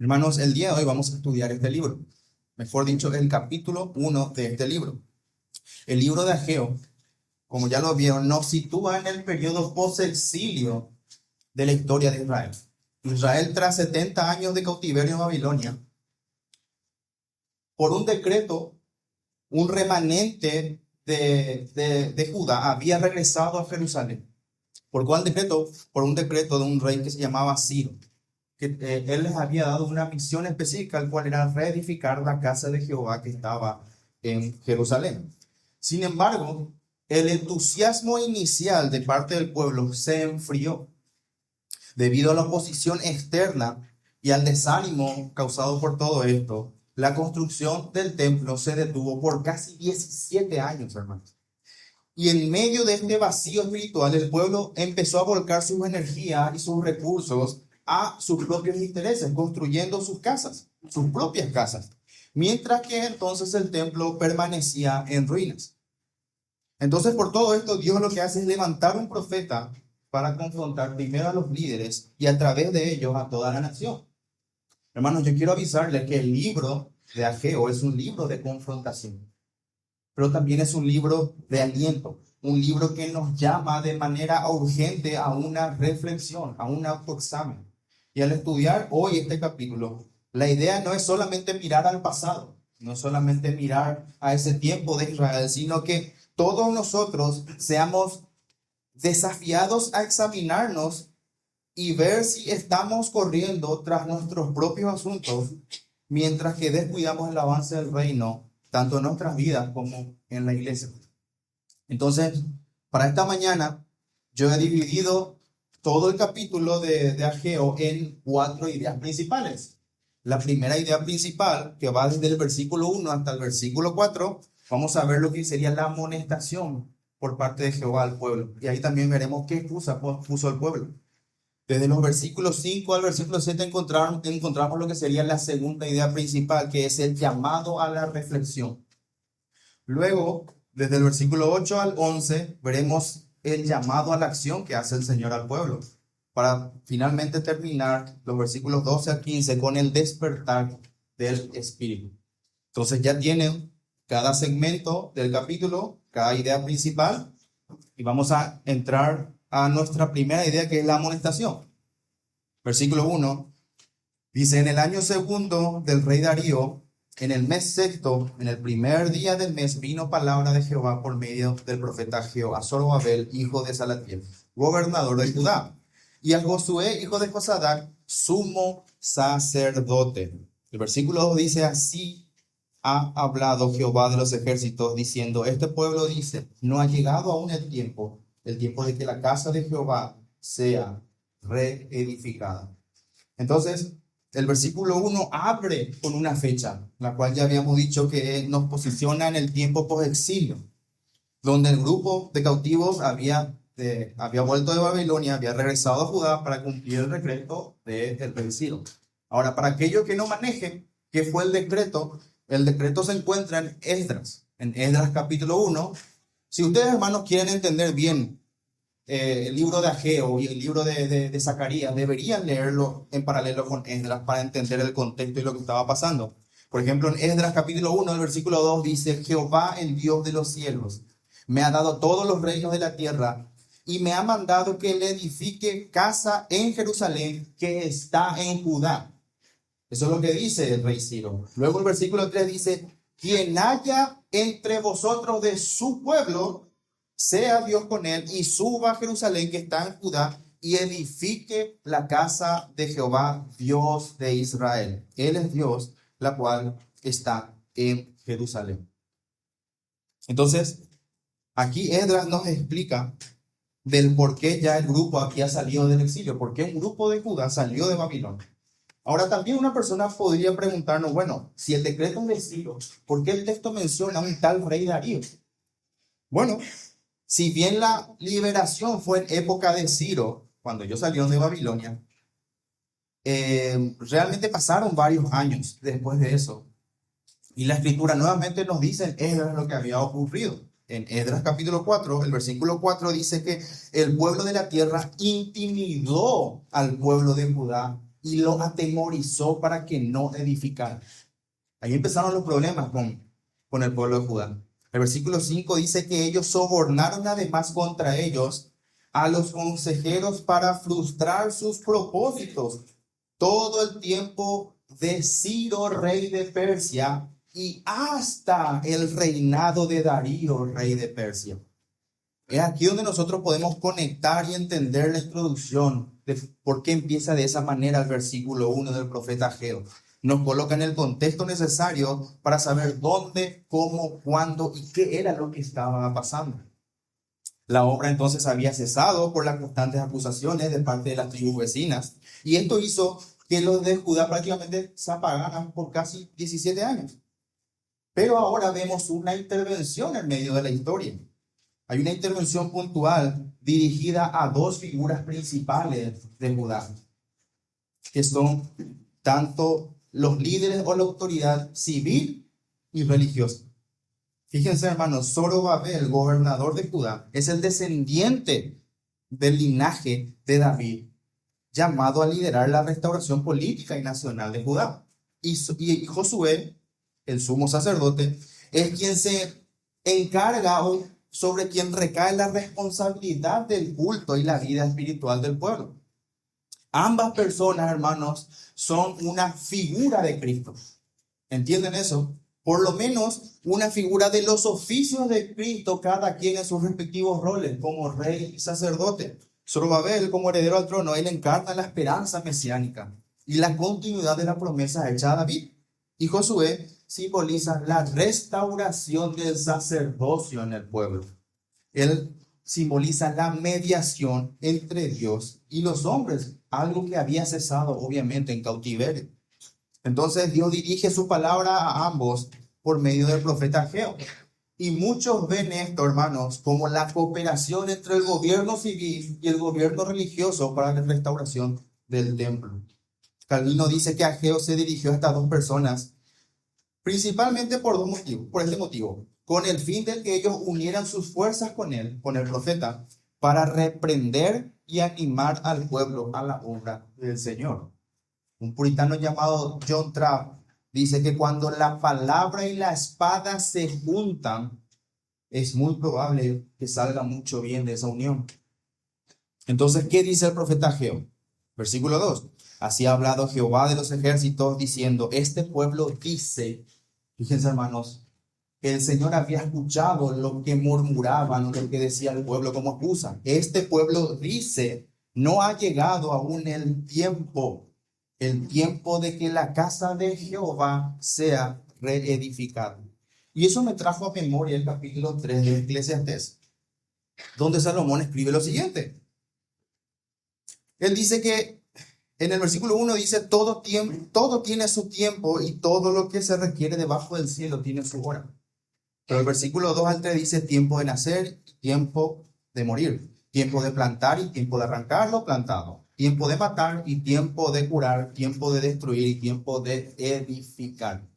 Hermanos, el día de hoy vamos a estudiar este libro, mejor dicho, el capítulo 1 de este libro. El libro de Ageo, como ya lo vieron, nos sitúa en el periodo post-exilio de la historia de Israel. Israel, tras 70 años de cautiverio en Babilonia, por un decreto, un remanente de Judá había regresado a Jerusalén. ¿Por cuál decreto? Por un decreto de un rey que se llamaba Ciro, que él les había dado una misión específica, al cual era reedificar la casa de Jehová que estaba en Jerusalén. Sin embargo, el entusiasmo inicial de parte del pueblo se enfrió debido a la oposición externa y al desánimo causado por todo esto. La construcción del templo se detuvo por casi 17 años, hermanos. Y en medio de este vacío espiritual, el pueblo empezó a volcar sus energías y sus recursos a sus propios intereses, construyendo sus casas, sus propias casas, mientras que entonces el templo permanecía en ruinas. Entonces, por todo esto, Dios lo que hace es levantar un profeta para confrontar primero a los líderes y a través de ellos a toda la nación. Hermanos, yo quiero avisarles que el libro de Ageo es un libro de confrontación, pero también es un libro de aliento, un libro que nos llama de manera urgente a una reflexión, a un autoexamen. Y al estudiar hoy este capítulo, la idea no es solamente mirar al pasado, no solamente mirar a ese tiempo de Israel, sino que todos nosotros seamos desafiados a examinarnos y ver si estamos corriendo tras nuestros propios asuntos, mientras que descuidamos el avance del reino, tanto en nuestras vidas como en la iglesia. Entonces, para esta mañana, yo he dividido todo el capítulo de Ageo en 4 ideas principales. La primera idea principal, que va desde el versículo 1 hasta el versículo 4, vamos a ver lo que sería la amonestación por parte de Jehová al pueblo. Y ahí también veremos qué excusa puso el pueblo. Desde los versículos 5 al versículo 7 encontramos lo que sería la segunda idea principal, que es el llamado a la reflexión. Luego, desde el versículo 8 al 11, veremos el llamado a la acción que hace el Señor al pueblo, para finalmente terminar los versículos 12 al 15 con el despertar del Espíritu. Entonces ya tienen cada segmento del capítulo, cada idea principal, y vamos a entrar a nuestra primera idea, que es la amonestación. Versículo 1 dice: en el año segundo del rey Darío, en el mes sexto, en el primer día del mes, vino palabra de Jehová por medio del profeta Ageo a Zorobabel, hijo de Salatiel, gobernador de Judá, y a Josué, hijo de Josadac, sumo sacerdote. El versículo 2 dice: así ha hablado Jehová de los ejércitos, diciendo: este pueblo dice, no ha llegado aún el tiempo de que la casa de Jehová sea reedificada. Entonces, el versículo 1 abre con una fecha, la cual ya habíamos dicho que nos posiciona en el tiempo post-exilio, donde el grupo de cautivos había vuelto de Babilonia, había regresado a Judá para cumplir el decreto del rey Ciro. Ahora, para aquellos que no manejen qué fue el decreto se encuentra en Esdras capítulo 1. Si ustedes, hermanos, quieren entender bien el libro de Ageo y el libro de Zacarías, deberían leerlo en paralelo con Esdras para entender el contexto y lo que estaba pasando. Por ejemplo, en Esdras capítulo 1, el versículo 2 dice: Jehová, el Dios de los cielos, me ha dado todos los reinos de la tierra y me ha mandado que le edifique casa en Jerusalén, que está en Judá. Eso es lo que dice el rey Ciro. Luego el versículo 3 dice: quien haya entre vosotros de su pueblo, sea Dios con él, y suba a Jerusalén, que está en Judá, y edifique la casa de Jehová, Dios de Israel. Él es Dios, la cual está en Jerusalén. Entonces, aquí Esdras nos explica del por qué ya el grupo había salido del exilio, por qué un grupo de Judá salió de Babilonia. Ahora, también una persona podría preguntarnos: bueno, si el decreto es de Ciro, ¿por qué el texto menciona a un tal rey Darío? Bueno, si bien la liberación fue en época de Ciro, cuando ellos salieron de Babilonia, realmente pasaron varios años después de eso. Y la escritura nuevamente nos dice en Esdras lo que había ocurrido. En Esdras capítulo 4, el versículo 4 dice que el pueblo de la tierra intimidó al pueblo de Judá y lo atemorizó para que no edificara. Ahí empezaron los problemas con el pueblo de Judá. El versículo 5 dice que ellos sobornaron además contra ellos a los consejeros para frustrar sus propósitos todo el tiempo de Ciro, rey de Persia, y hasta el reinado de Darío, rey de Persia. Es aquí donde nosotros podemos conectar y entender la introducción de por qué empieza de esa manera el versículo 1 del profeta Ageo. Nos coloca en el contexto necesario para saber dónde, cómo, cuándo y qué era lo que estaba pasando. La obra entonces había cesado por las constantes acusaciones de parte de las tribus vecinas, y esto hizo que los de Judá prácticamente se apagaran por casi 17 años. Pero ahora vemos una intervención en medio de la historia. Hay una intervención puntual dirigida a dos figuras principales de Judá, que son tanto los líderes o la autoridad civil y religiosa. Fíjense, hermanos, Zorobabel, gobernador de Judá, es el descendiente del linaje de David, llamado a liderar la restauración política y nacional de Judá. Y Josué, el sumo sacerdote, es quien se encarga o sobre quien recae la responsabilidad del culto y la vida espiritual del pueblo. Ambas personas, hermanos, son una figura de Cristo. ¿Entienden eso? Por lo menos una figura de los oficios de Cristo, cada quien en sus respectivos roles, como rey y sacerdote. Zorobabel, como heredero al trono, él encarna la esperanza mesiánica y la continuidad de la promesa hecha a David. Y Josué simboliza la restauración del sacerdocio en el pueblo. Él simboliza la mediación entre Dios y los hombres, algo que había cesado obviamente en cautiverio. Entonces Dios dirige su palabra a ambos por medio del profeta Ageo. Y muchos ven esto, hermanos, como la cooperación entre el gobierno civil y el gobierno religioso para la restauración del templo. Calvino dice que Ageo se dirigió a estas dos personas principalmente por dos motivos. Por este motivo, con el fin de que ellos unieran sus fuerzas con él, con el profeta, para reprender y animar al pueblo a la obra del Señor. Un puritano llamado John Trapp dice que cuando la palabra y la espada se juntan, es muy probable que salga mucho bien de esa unión. Entonces, ¿qué dice el profeta Ageo? Versículo 2. Así ha hablado Jehová de los ejércitos diciendo, este pueblo dice, fíjense hermanos, que el Señor había escuchado lo que murmuraban, lo que decía el pueblo como excusa. Este pueblo dice, no ha llegado aún el tiempo de que la casa de Jehová sea reedificada. Y eso me trajo a memoria el capítulo 3 de Eclesiastés, donde Salomón escribe lo siguiente. Él dice que en el versículo 1 dice, todo tiene su tiempo y todo lo que se requiere debajo del cielo tiene su hora. Pero el versículo 2 al 3 dice, tiempo de nacer y tiempo de morir, tiempo de plantar y tiempo de arrancar lo plantado, tiempo de matar y tiempo de curar, tiempo de destruir y tiempo de edificar.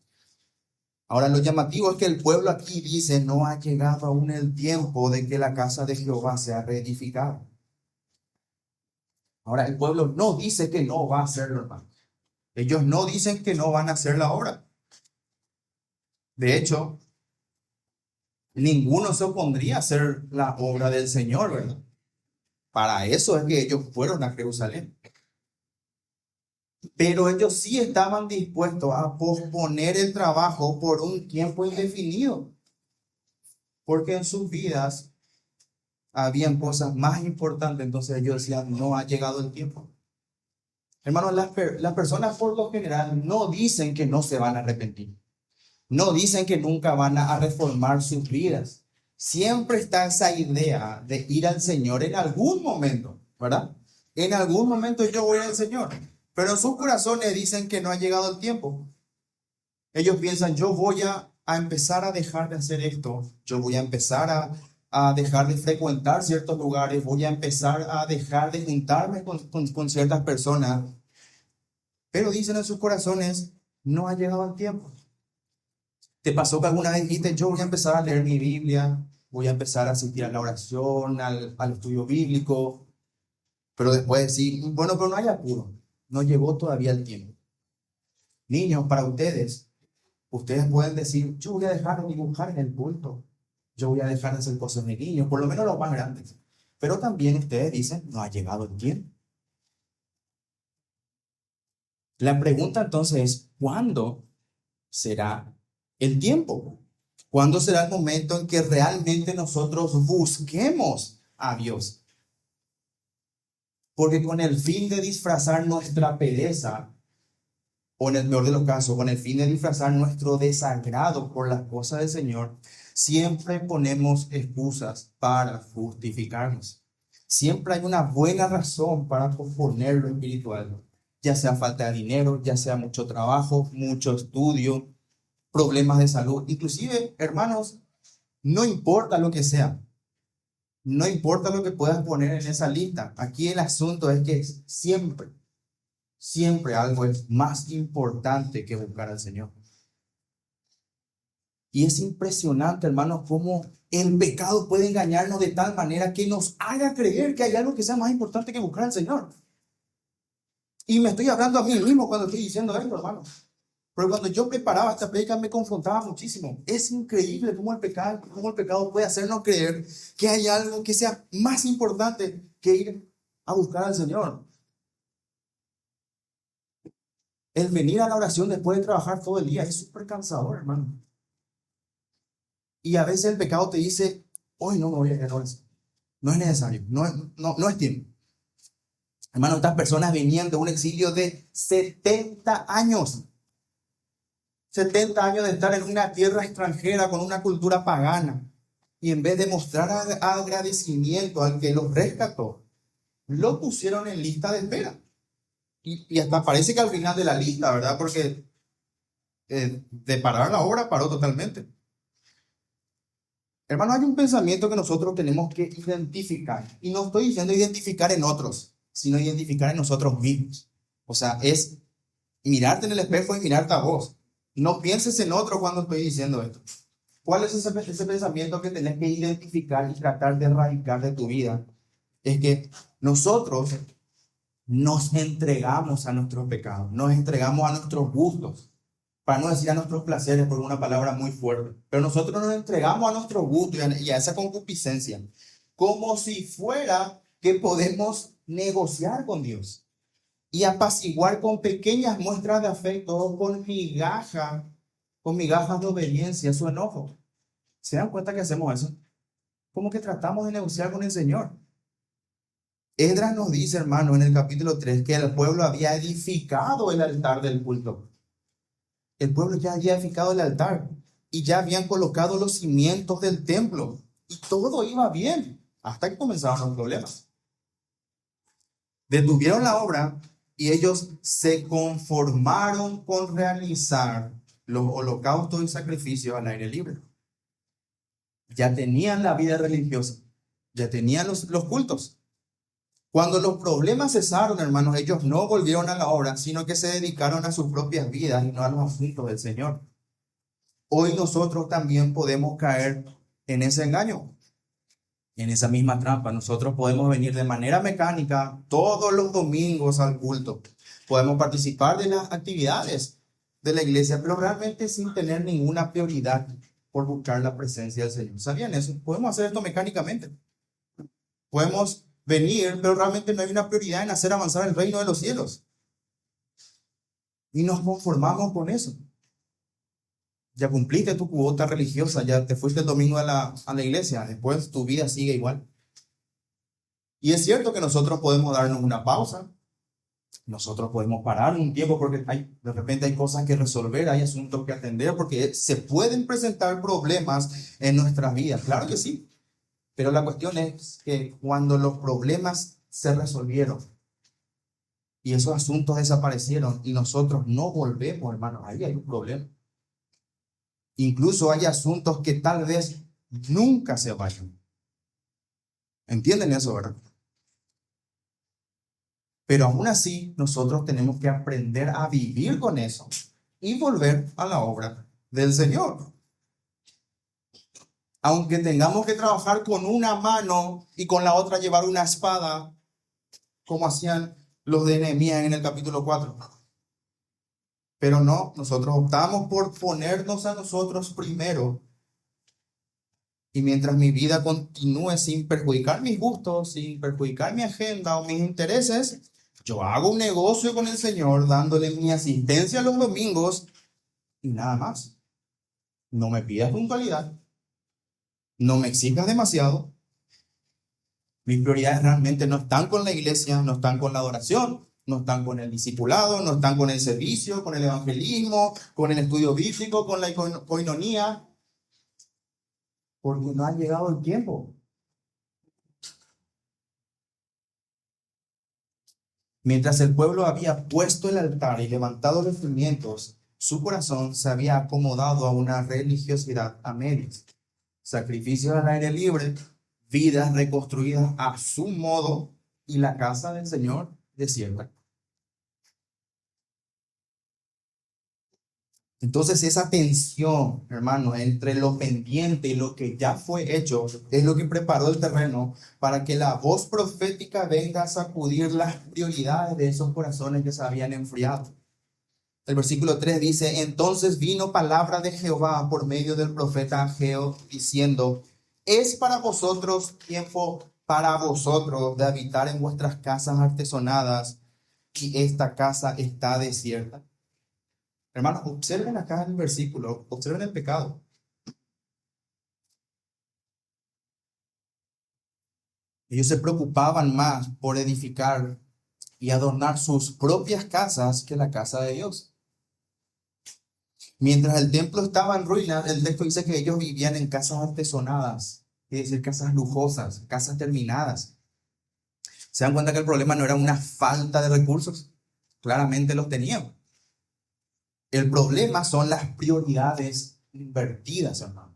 Ahora lo llamativo es que el pueblo aquí dice, no ha llegado aún el tiempo de que la casa de Jehová sea reedificada. Ahora el pueblo no dice que no va a hacerlo, hermano. Ellos no dicen que no van a hacer la obra. De hecho, ninguno se opondría a hacer la obra del Señor, ¿verdad? Para eso es que ellos fueron a Jerusalén. Pero ellos sí estaban dispuestos a posponer el trabajo por un tiempo indefinido, porque en sus vidas habían cosas más importantes. Entonces ellos decían, no ha llegado el tiempo. Hermanos, las personas por lo general no dicen que no se van a arrepentir. No dicen que nunca van a reformar sus vidas. Siempre está esa idea de ir al Señor en algún momento, ¿verdad? En algún momento yo voy al Señor. Pero en sus corazones dicen que no ha llegado el tiempo. Ellos piensan, yo voy a empezar a dejar de hacer esto. Yo voy a empezar a dejar de frecuentar ciertos lugares. Voy a empezar a dejar de juntarme con ciertas personas. Pero dicen en sus corazones, no ha llegado el tiempo. ¿Te pasó que alguna vez dijiste, yo voy a empezar a leer mi Biblia, voy a empezar a asistir a la oración, al estudio bíblico, pero después decir, bueno, pero no hay apuro, no llegó todavía el tiempo. Niños, para ustedes pueden decir, yo voy a dejar de dibujar en el culto, yo voy a dejar de hacer cosas de niños, por lo menos los más grandes. Pero también ustedes dicen, no ha llegado el tiempo. La pregunta entonces es, ¿cuándo será el tiempo? ¿Cuándo será el momento en que realmente nosotros busquemos a Dios? Porque con el fin de disfrazar nuestra pereza, o en el peor de los casos, con el fin de disfrazar nuestro desagrado por las cosas del Señor, siempre ponemos excusas para justificarnos. Siempre hay una buena razón para posponer lo espiritual, ya sea falta de dinero, ya sea mucho trabajo, mucho estudio, problemas de salud. Inclusive, hermanos, no importa lo que sea, no importa lo que puedas poner en esa lista. Aquí el asunto es que siempre algo es más importante que buscar al Señor. Y es impresionante, hermanos, cómo el pecado puede engañarnos de tal manera que nos haga creer que hay algo que sea más importante que buscar al Señor. Y me estoy hablando a mí mismo cuando estoy diciendo esto, hermanos. Pero cuando yo preparaba esta predica me confrontaba muchísimo. Es increíble cómo el pecado puede hacernos creer que hay algo que sea más importante que ir a buscar al Señor. El venir a la oración después de trabajar todo el día es súper cansador, hermano. Y a veces el pecado te dice, hoy no me voy a ir a oración. No es necesario, no es tiempo. Hermano, estas personas venían de un exilio de 70 años. 70 años de estar en una tierra extranjera con una cultura pagana. Y en vez de mostrar agradecimiento al que los rescató, lo pusieron en lista de espera. Y hasta parece que al final de la lista, ¿verdad? Porque de parar la obra paró totalmente. Hermano, hay un pensamiento que nosotros tenemos que identificar. Y no estoy diciendo identificar en otros, sino identificar en nosotros mismos. O sea, es mirarte en el espejo y mirarte a vos. No pienses en otro cuando estoy diciendo esto. ¿Cuál es ese pensamiento que tenés que identificar y tratar de erradicar de tu vida? Es que nosotros nos entregamos a nuestros pecados, nos entregamos a nuestros gustos, para no decir a nuestros placeres, por una palabra muy fuerte, pero nosotros nos entregamos a nuestros gustos y a esa concupiscencia, como si fuera que podemos negociar con Dios y apaciguar con pequeñas muestras de afecto, con migajas de obediencia, su enojo. ¿Se dan cuenta que hacemos eso? Como que tratamos de negociar con el Señor. Esdras nos dice, hermano, en el capítulo 3, que el pueblo había edificado el altar del culto. El pueblo ya había edificado el altar y ya habían colocado los cimientos del templo. Y todo iba bien, hasta que comenzaron los problemas. Detuvieron la obra y ellos se conformaron con realizar los holocaustos y sacrificios al aire libre. Ya tenían la vida religiosa, ya tenían los cultos. Cuando los problemas cesaron, hermanos, ellos no volvieron a la obra, sino que se dedicaron a sus propias vidas y no a los asuntos del Señor. Hoy nosotros también podemos caer en ese engaño, en esa misma trampa. Nosotros podemos venir de manera mecánica todos los domingos al culto. Podemos participar de las actividades de la iglesia, pero realmente sin tener ninguna prioridad por buscar la presencia del Señor. ¿Sabían eso? Podemos hacer esto mecánicamente. Podemos venir, pero realmente no hay una prioridad en hacer avanzar el reino de los cielos. Y nos conformamos con eso. Ya cumpliste tu cuota religiosa, ya te fuiste el domingo a la iglesia, después tu vida sigue igual. Y es cierto que nosotros podemos darnos una pausa, nosotros podemos parar un tiempo porque de repente hay cosas que resolver, hay asuntos que atender, porque se pueden presentar problemas en nuestras vidas, claro que sí. Pero la cuestión es que cuando los problemas se resolvieron y esos asuntos desaparecieron y nosotros no volvemos, hermanos, ahí hay un problema. Incluso hay asuntos que tal vez nunca se vayan. ¿Entienden eso, verdad? Pero aún así, nosotros tenemos que aprender a vivir con eso y volver a la obra del Señor. Aunque tengamos que trabajar con una mano y con la otra llevar una espada, como hacían los de Nehemías en el capítulo 4. Pero no, nosotros optamos por ponernos a nosotros primero. Y mientras mi vida continúe sin perjudicar mis gustos, sin perjudicar mi agenda o mis intereses, yo hago un negocio con el Señor dándole mi asistencia los domingos y nada más. No me pidas puntualidad, no me exijas demasiado. Mis prioridades realmente no están con la iglesia, no están con la adoración, no están con el discipulado, no están con el servicio, con el evangelismo, con el estudio bíblico, con la coinonía, porque no ha llegado el tiempo. Mientras el pueblo había puesto el altar y levantado los cimientos, su corazón se había acomodado a una religiosidad a medias. Sacrificios al aire libre, vidas reconstruidas a su modo y la casa del Señor desierta. Entonces esa tensión, hermano, entre lo pendiente y lo que ya fue hecho, es lo que preparó el terreno para que la voz profética venga a sacudir las prioridades de esos corazones que se habían enfriado. El versículo 3 dice: entonces vino palabra de Jehová por medio del profeta Ageo, diciendo: es para vosotros tiempo para vosotros de habitar en vuestras casas artesonadas, y esta casa está desierta. Hermanos, observen acá en el versículo, observen el pecado. Ellos se preocupaban más por edificar y adornar sus propias casas que la casa de Dios. Mientras el templo estaba en ruinas, el texto dice que ellos vivían en casas artesonadas, es decir, casas lujosas, casas terminadas. ¿Se dan cuenta que el problema no era una falta de recursos? Claramente los tenían. El problema son las prioridades invertidas, hermano.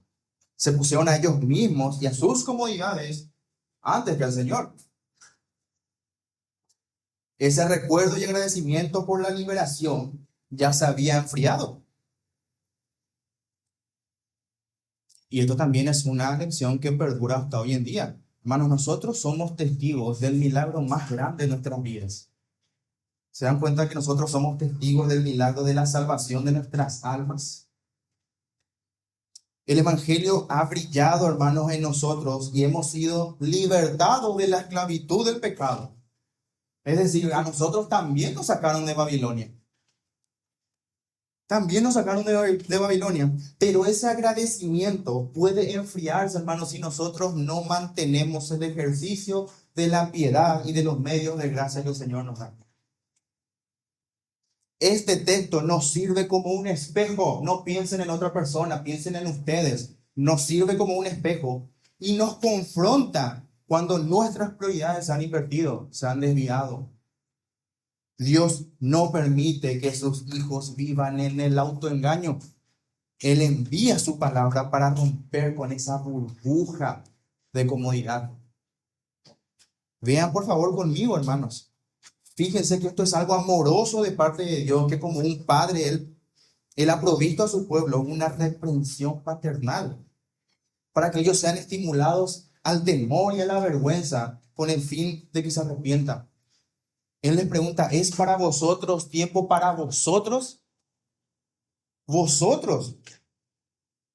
Se pusieron a ellos mismos y a sus comodidades antes que al Señor. Ese recuerdo y agradecimiento por la liberación ya se había enfriado. Y esto también es una lección que perdura hasta hoy en día. Hermanos, nosotros somos testigos del milagro más grande de nuestras vidas. ¿Se dan cuenta que nosotros somos testigos del milagro de la salvación de nuestras almas? El Evangelio ha brillado, hermanos, en nosotros y hemos sido libertados de la esclavitud del pecado. Es decir, a nosotros también nos sacaron de Babilonia. También nos sacaron de Babilonia. Pero ese agradecimiento puede enfriarse, hermanos, si nosotros no mantenemos el ejercicio de la piedad y de los medios de gracia que el Señor nos da. Este texto nos sirve como un espejo. No piensen en otra persona, piensen en ustedes. Nos sirve como un espejo y nos confronta cuando nuestras prioridades se han invertido, se han desviado. Dios no permite que sus hijos vivan en el autoengaño. Él envía su palabra para romper con esa burbuja de comodidad. Vean por favor conmigo, hermanos. Fíjense que esto es algo amoroso de parte de Dios, que como un padre, Él ha provisto a su pueblo una reprensión paternal para que ellos sean estimulados al temor y a la vergüenza con el fin de que se arrepientan. Él les pregunta: ¿es para vosotros tiempo para vosotros? Vosotros.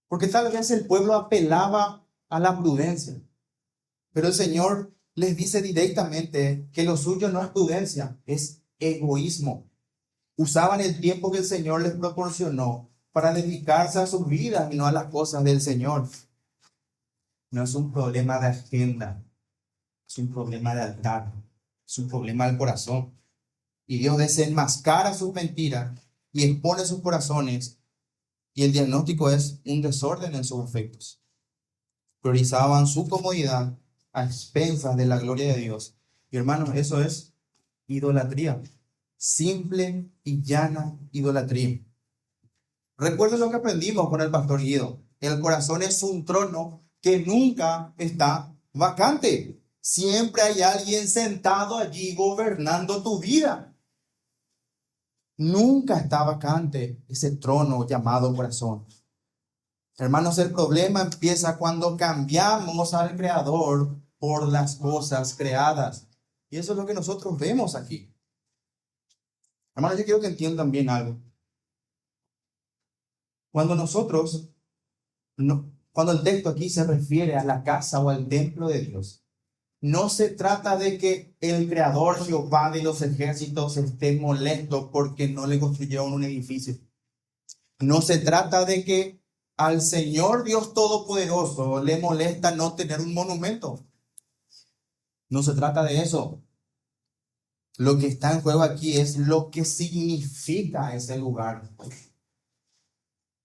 Porque tal vez el pueblo apelaba a la prudencia, pero el Señor les dice directamente que lo suyo no es prudencia, es egoísmo. Usaban el tiempo que el Señor les proporcionó para dedicarse a sus vidas y no a las cosas del Señor. No es un problema de agenda, es un problema de altar, es un problema del corazón. Y Dios desenmascara sus mentiras y expone sus corazones, y el diagnóstico es un desorden en sus afectos. Priorizaban su comodidad a expensas de la gloria de Dios. Y hermanos, eso es idolatría. Simple y llana idolatría. Recuerden lo que aprendimos con el pastor Guido. El corazón es un trono que nunca está vacante. Siempre hay alguien sentado allí gobernando tu vida. Nunca está vacante ese trono llamado corazón. Hermanos, el problema empieza cuando cambiamos al Creador por las cosas creadas. Y eso es lo que nosotros vemos aquí. Hermanos, yo quiero que entiendan bien algo. Cuando nosotros, cuando el texto aquí se refiere a la casa o al templo de Dios, no se trata de que el Creador Jehová de los ejércitos esté molesto porque no le construyeron un edificio. No se trata de que al Señor Dios Todopoderoso le molesta no tener un monumento. No se trata de eso. Lo que está en juego aquí es lo que significa ese lugar.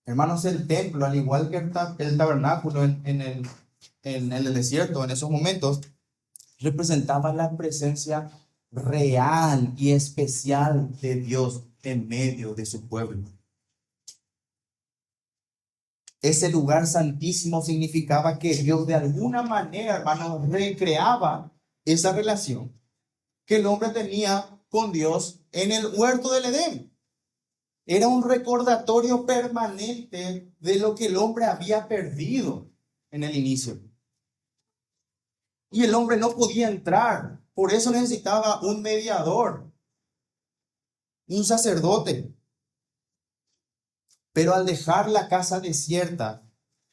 Hermanos, el templo, al igual que el tabernáculo en el desierto, en esos momentos, representaba la presencia real y especial de Dios en medio de su pueblo. Ese lugar santísimo significaba que Dios de alguna manera, hermanos, recreaba esa relación que el hombre tenía con Dios en el huerto del Edén. Era un recordatorio permanente de lo que el hombre había perdido en el inicio. Y el hombre no podía entrar. Por eso necesitaba un mediador, un sacerdote. Pero al dejar la casa desierta,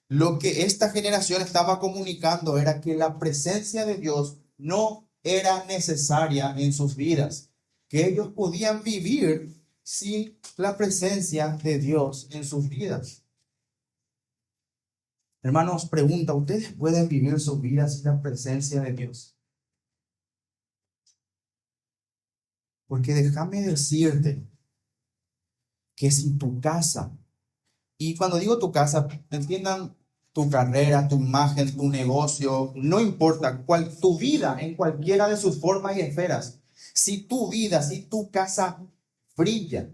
lo que esta generación estaba comunicando era que la presencia de Dios no era necesaria en sus vidas, que ellos podían vivir sin la presencia de Dios en sus vidas. Hermanos, pregunta, ¿ustedes pueden vivir sus vidas sin la presencia de Dios? Porque déjame decirte que si tu casa, y cuando digo tu casa, entiendan tu carrera, tu imagen, tu negocio, no importa cuál, tu vida en cualquiera de sus formas y esferas, si tu vida, si tu casa brilla,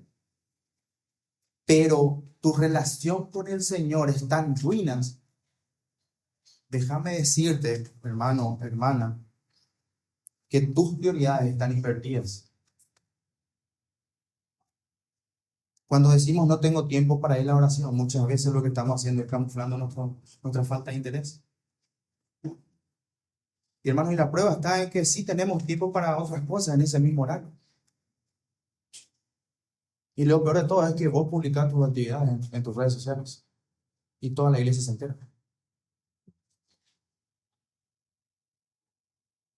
pero tu relación con el Señor está en ruinas, déjame decirte, hermano, hermana, que tus prioridades están invertidas. Cuando decimos no tengo tiempo para ir a la oración, muchas veces lo que estamos haciendo es camuflando nuestra falta de interés. Y hermanos, y la prueba está en que sí tenemos tiempo para otras cosas en ese mismo horario. Y lo peor de todo es que vos publicás tus actividades en tus redes sociales y toda la iglesia se entera.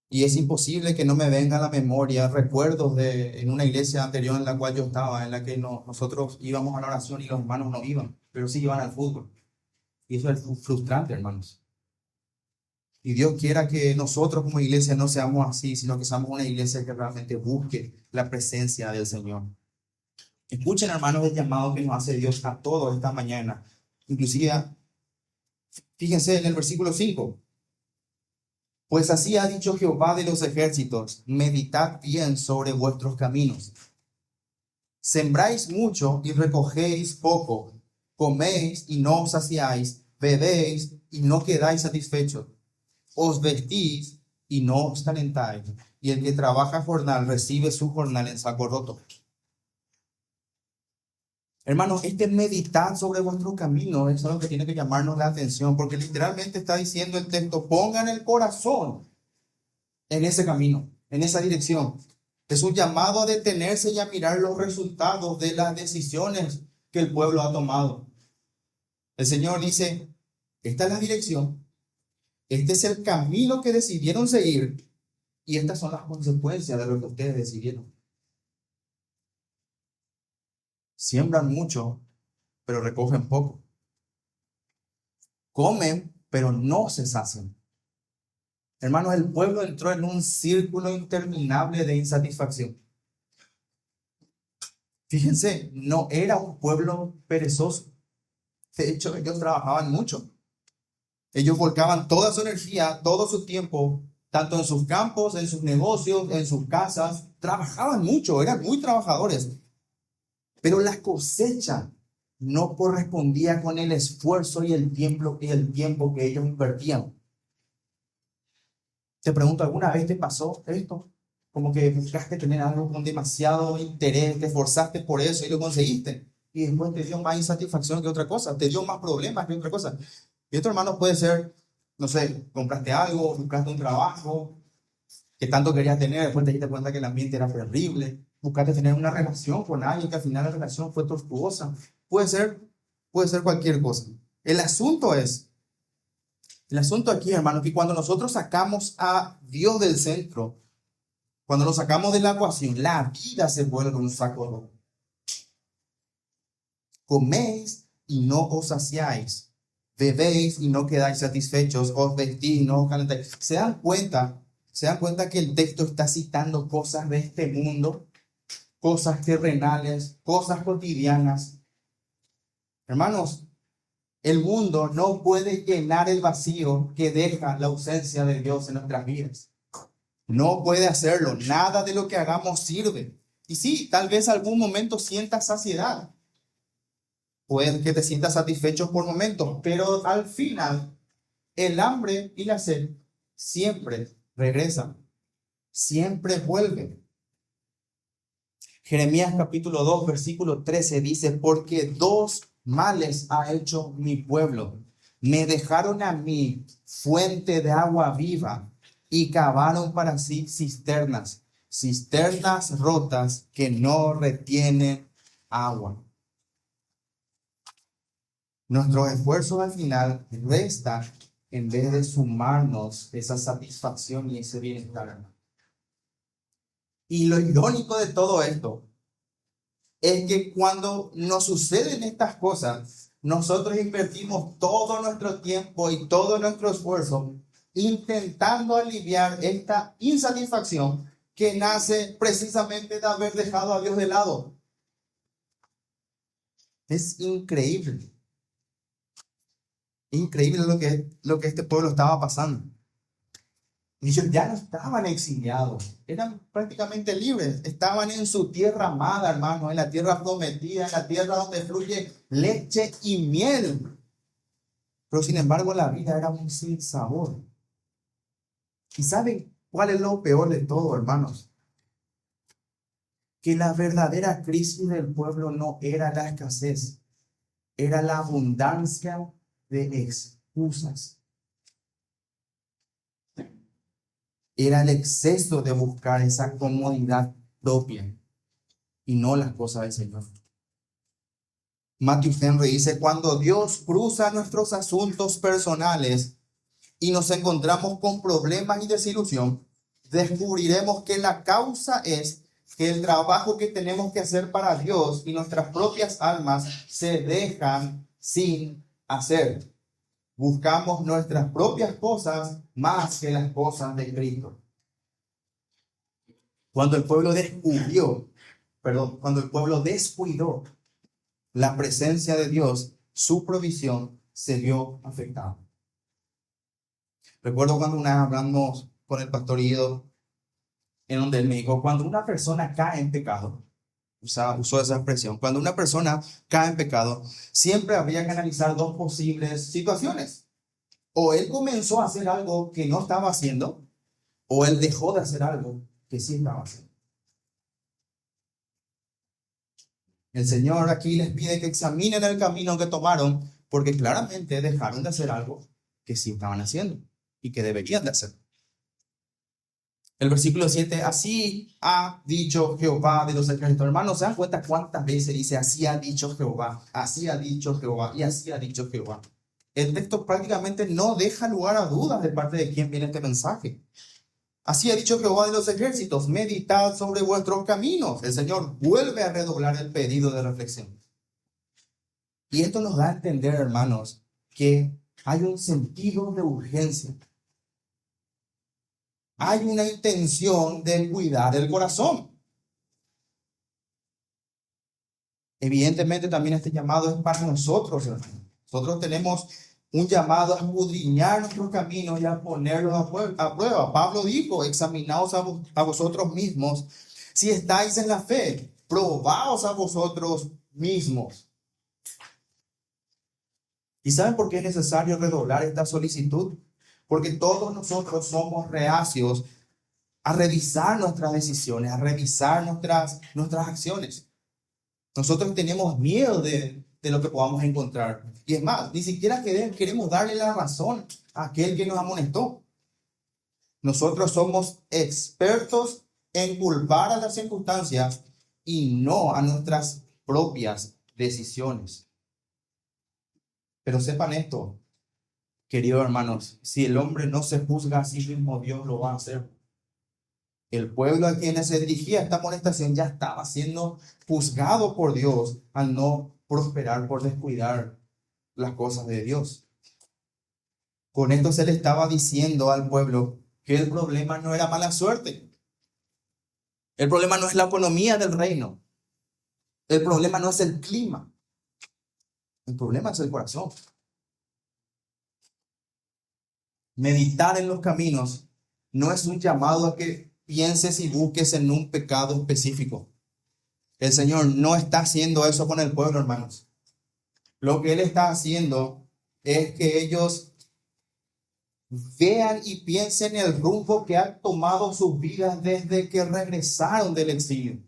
Y es imposible que no me venga a la memoria recuerdos en una iglesia anterior en la cual yo estaba, en la que nosotros íbamos a la oración y los hermanos no iban, pero sí iban al fútbol. Y eso es frustrante, hermanos. Y Dios quiera que nosotros como iglesia no seamos así, sino que seamos una iglesia que realmente busque la presencia del Señor. Escuchen, hermanos, el llamado que nos hace Dios a todos esta mañana. Inclusive, fíjense en el versículo 5. Pues así ha dicho Jehová de los ejércitos, meditad bien sobre vuestros caminos. Sembráis mucho y recogéis poco, coméis y no os saciáis, bebéis y no quedáis satisfechos, os vestís y no os calentáis, y el que trabaja jornal recibe su jornal en saco roto. Hermanos, meditar sobre vuestro camino es algo que tiene que llamarnos la atención, porque literalmente está diciendo el texto, pongan el corazón en ese camino, en esa dirección. Es un llamado a detenerse y a mirar los resultados de las decisiones que el pueblo ha tomado. El Señor dice, esta es la dirección, este es el camino que decidieron seguir y estas son las consecuencias de lo que ustedes decidieron. Siembran mucho, pero recogen poco. Comen, pero no se sacian. Hermanos, el pueblo entró en un círculo interminable de insatisfacción. Fíjense, no era un pueblo perezoso. De hecho, ellos trabajaban mucho. Ellos volcaban toda su energía, todo su tiempo, tanto en sus campos, en sus negocios, en sus casas. Trabajaban mucho, eran muy trabajadores. Pero la cosecha no correspondía con el esfuerzo y el tiempo que ellos invertían. Te pregunto, ¿alguna vez te pasó esto? Como que buscaste tener algo con demasiado interés, te esforzaste por eso y lo conseguiste. Y después te dio más insatisfacción que otra cosa, te dio más problemas que otra cosa. Y esto, hermano, puede ser, no sé, compraste algo, buscaste un trabajo que tanto querías tener, después te diste cuenta que el ambiente era terrible. buscaste tener una relación con alguien que al final la relación fue tortuosa. Puede ser cualquier cosa. El asunto es, el asunto aquí, hermano, que cuando nosotros sacamos a Dios del centro, cuando lo sacamos de la ecuación, la vida se vuelve un saco roto. Coméis y no os saciáis. Bebéis y no quedáis satisfechos. Os vestís y no os calentáis. ¿Se dan cuenta? ¿Se dan cuenta que el texto está citando cosas de este mundo? Cosas terrenales, cosas cotidianas. Hermanos, el mundo no puede llenar el vacío que deja la ausencia de Dios en nuestras vidas. No puede hacerlo. Nada de lo que hagamos sirve. Y sí, tal vez algún momento sientas saciedad. Puede que te sientas satisfecho por momentos, pero al final el hambre y la sed siempre regresan, siempre vuelven. Jeremías capítulo 2, versículo 13 dice, porque dos males ha hecho mi pueblo. Me dejaron a mí fuente de agua viva y cavaron para sí cisternas, cisternas rotas que no retienen agua. Nuestros esfuerzos al final restan en vez de sumarnos esa satisfacción y ese bienestar. Y lo irónico de todo esto es que cuando nos suceden estas cosas, nosotros invertimos todo nuestro tiempo y todo nuestro esfuerzo intentando aliviar esta insatisfacción que nace precisamente de haber dejado a Dios de lado. Es increíble. Increíble lo que este pueblo estaba pasando. Ellos ya no estaban exiliados, eran prácticamente libres, estaban en su tierra amada, hermano, en la tierra prometida, en la tierra donde fluye leche y miel. Pero sin embargo la vida era un sinsabor. ¿Y saben cuál es lo peor de todo, hermanos? Que la verdadera crisis del pueblo no era la escasez, era la abundancia de excusas. Era el exceso de buscar esa comodidad propia y no las cosas del Señor. Matthew Henry dice, cuando Dios cruza nuestros asuntos personales y nos encontramos con problemas y desilusión, descubriremos que la causa es que el trabajo que tenemos que hacer para Dios y nuestras propias almas se dejan sin hacer. Buscamos nuestras propias cosas más que las cosas de Cristo. Cuando el pueblo descuidó la presencia de Dios, su provisión se vio afectada. Recuerdo cuando una vez hablamos con el pastor Ido, en donde él me dijo, cuando una persona cae en pecado, usó esa expresión, cuando una persona cae en pecado, siempre habría que analizar dos posibles situaciones. O él comenzó a hacer algo que no estaba haciendo, o él dejó de hacer algo que sí estaba haciendo. El Señor aquí les pide que examinen el camino que tomaron, porque claramente dejaron de hacer algo que sí estaban haciendo y que deberían de hacer. El versículo 7, así ha dicho Jehová de los ejércitos. Hermanos, ¿se dan cuenta cuántas veces dice así ha dicho Jehová, así ha dicho Jehová y así ha dicho Jehová? El texto prácticamente no deja lugar a dudas de parte de quién viene este mensaje. Así ha dicho Jehová de los ejércitos, meditad sobre vuestros caminos. El Señor vuelve a redoblar el pedido de reflexión. Y esto nos da a entender, hermanos, que hay un sentido de urgencia. Hay una intención de cuidar el corazón. Evidentemente también este llamado es para nosotros, hermanos. Nosotros tenemos un llamado a escudriñar nuestros caminos y a ponerlos a prueba. Pablo dijo, examinaos a vosotros mismos si estáis en la fe, probaos a vosotros mismos. ¿Y saben por qué es necesario redoblar esta solicitud? Porque todos nosotros somos reacios a revisar nuestras decisiones, a revisar nuestras acciones. Nosotros tenemos miedo de lo que podamos encontrar. Y es más, ni siquiera queremos darle la razón a aquel que nos amonestó. Nosotros somos expertos en culpar a las circunstancias y no a nuestras propias decisiones. Pero sepan esto, queridos hermanos, si el hombre no se juzga a sí mismo, Dios lo va a hacer. El pueblo a quienes se dirigía esta amonestación ya estaba siendo juzgado por Dios al no prosperar por descuidar las cosas de Dios. Con esto se le estaba diciendo al pueblo que el problema no era mala suerte. El problema no es la economía del reino. El problema no es el clima. El problema es el corazón. Meditar en los caminos no es un llamado a que pienses y busques en un pecado específico. El Señor no está haciendo eso con el pueblo, hermanos. Lo que Él está haciendo es que ellos vean y piensen el rumbo que han tomado sus vidas desde que regresaron del exilio.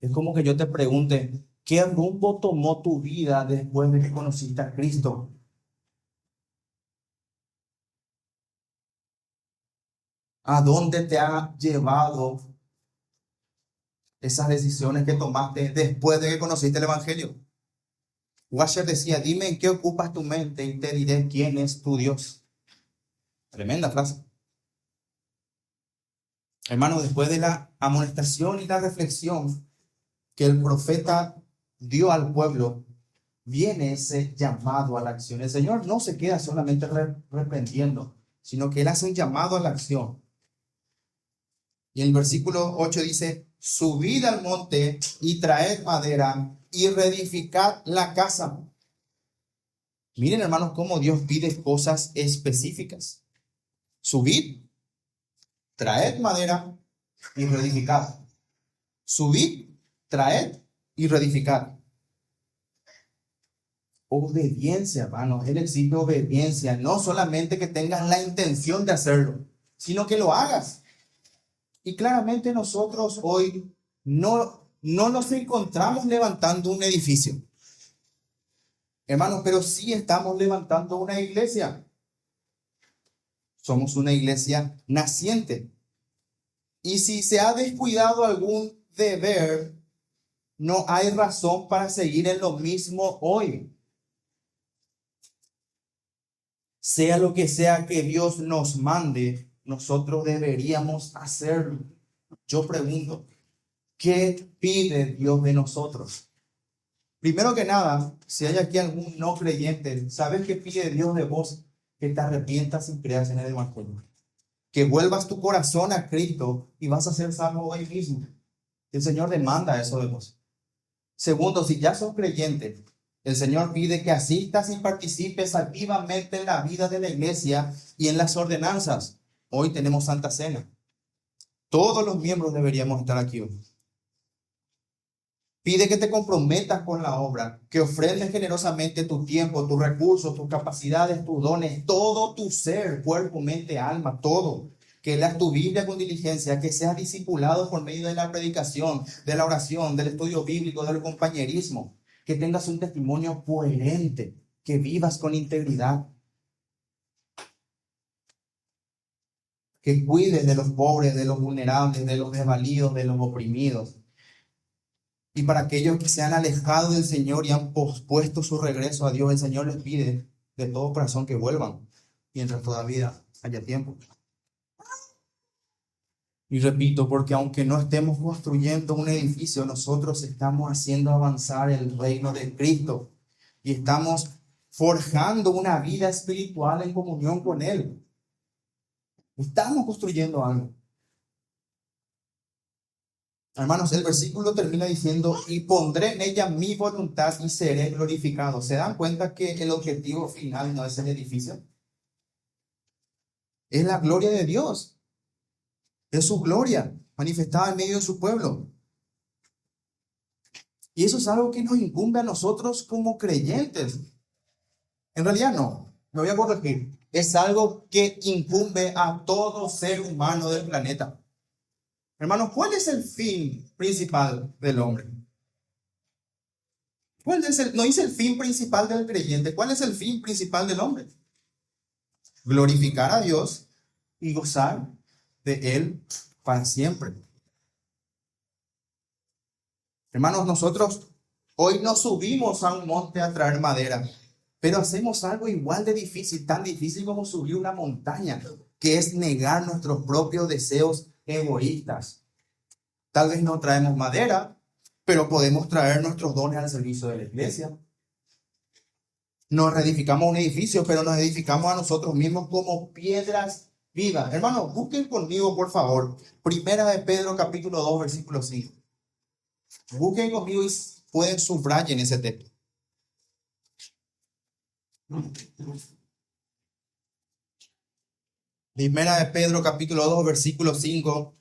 Es como que yo te pregunte, ¿qué rumbo tomó tu vida después de que conociste a Cristo? ¿A dónde te ha llevado esas decisiones que tomaste después de que conociste el Evangelio? Washer decía, dime en qué ocupas tu mente y te diré quién es tu Dios. Tremenda frase. Hermano, después de la amonestación y la reflexión que el profeta dio al pueblo, viene ese llamado a la acción. El Señor no se queda solamente reprendiendo, sino que Él hace un llamado a la acción. Y el versículo 8 dice, subid al monte y traed madera y reedificad la casa. Miren, hermanos, cómo Dios pide cosas específicas. Subid, traed madera y reedificad. Subid, traed y reedificad. Obediencia, hermanos. Él exige obediencia. No solamente que tengas la intención de hacerlo, sino que lo hagas. Y claramente nosotros hoy no nos encontramos levantando un edificio, hermanos, pero sí estamos levantando una iglesia. Somos una iglesia naciente. Y si se ha descuidado algún deber, no hay razón para seguir en lo mismo hoy. Sea lo que sea que Dios nos mande, nosotros deberíamos hacerlo. Yo pregunto, ¿qué pide Dios de nosotros? Primero que nada, si hay aquí algún no creyente, ¿sabes qué pide Dios de vos? Que te arrepientas y creas en el Evangelio. Que vuelvas tu corazón a Cristo y vas a ser salvo hoy mismo. El Señor demanda eso de vos. Segundo, si ya sos creyente, el Señor pide que asistas y participes activamente en la vida de la iglesia y en las ordenanzas. Hoy tenemos Santa Cena. Todos los miembros deberíamos estar aquí hoy. Pide que te comprometas con la obra, que ofrendes generosamente tu tiempo, tus recursos, tus capacidades, tus dones, todo tu ser, cuerpo, mente, alma, todo. Que leas tu Biblia con diligencia, que seas discipulado por medio de la predicación, de la oración, del estudio bíblico, del compañerismo. Que tengas un testimonio coherente, que vivas con integridad. Que cuides de los pobres, de los vulnerables, de los desvalidos, de los oprimidos. Y para aquellos que se han alejado del Señor y han pospuesto su regreso a Dios, el Señor les pide de todo corazón que vuelvan, mientras todavía haya tiempo. Y repito, porque aunque no estemos construyendo un edificio, nosotros estamos haciendo avanzar el reino de Cristo y estamos forjando una vida espiritual en comunión con Él. Estamos construyendo algo. Hermanos, el versículo termina diciendo, y pondré en ella mi voluntad y seré glorificado. ¿Se dan cuenta que el objetivo final no es el edificio? Es la gloria de Dios. Es su gloria manifestada en medio de su pueblo. Y eso es algo que nos incumbe a nosotros como creyentes. En realidad no, me voy a corregir. Es algo que incumbe a todo ser humano del planeta. Hermanos, ¿cuál es el fin principal del hombre? No dice el fin principal del creyente. ¿Cuál es el fin principal del hombre? Glorificar a Dios y gozar de Él para siempre. Hermanos, nosotros hoy no subimos a un monte a traer madera, pero hacemos algo igual de difícil, tan difícil como subir una montaña, que es negar nuestros propios deseos egoístas. Tal vez no traemos madera, pero podemos traer nuestros dones al servicio de la iglesia. Nos reedificamos un edificio, pero nos edificamos a nosotros mismos como piedras vivas. Hermanos, busquen conmigo, por favor, Primera de Pedro, capítulo 2, versículo 5. Busquen conmigo y pueden subrayar en ese texto. Primera de Pedro, capítulo 2, versículo 5,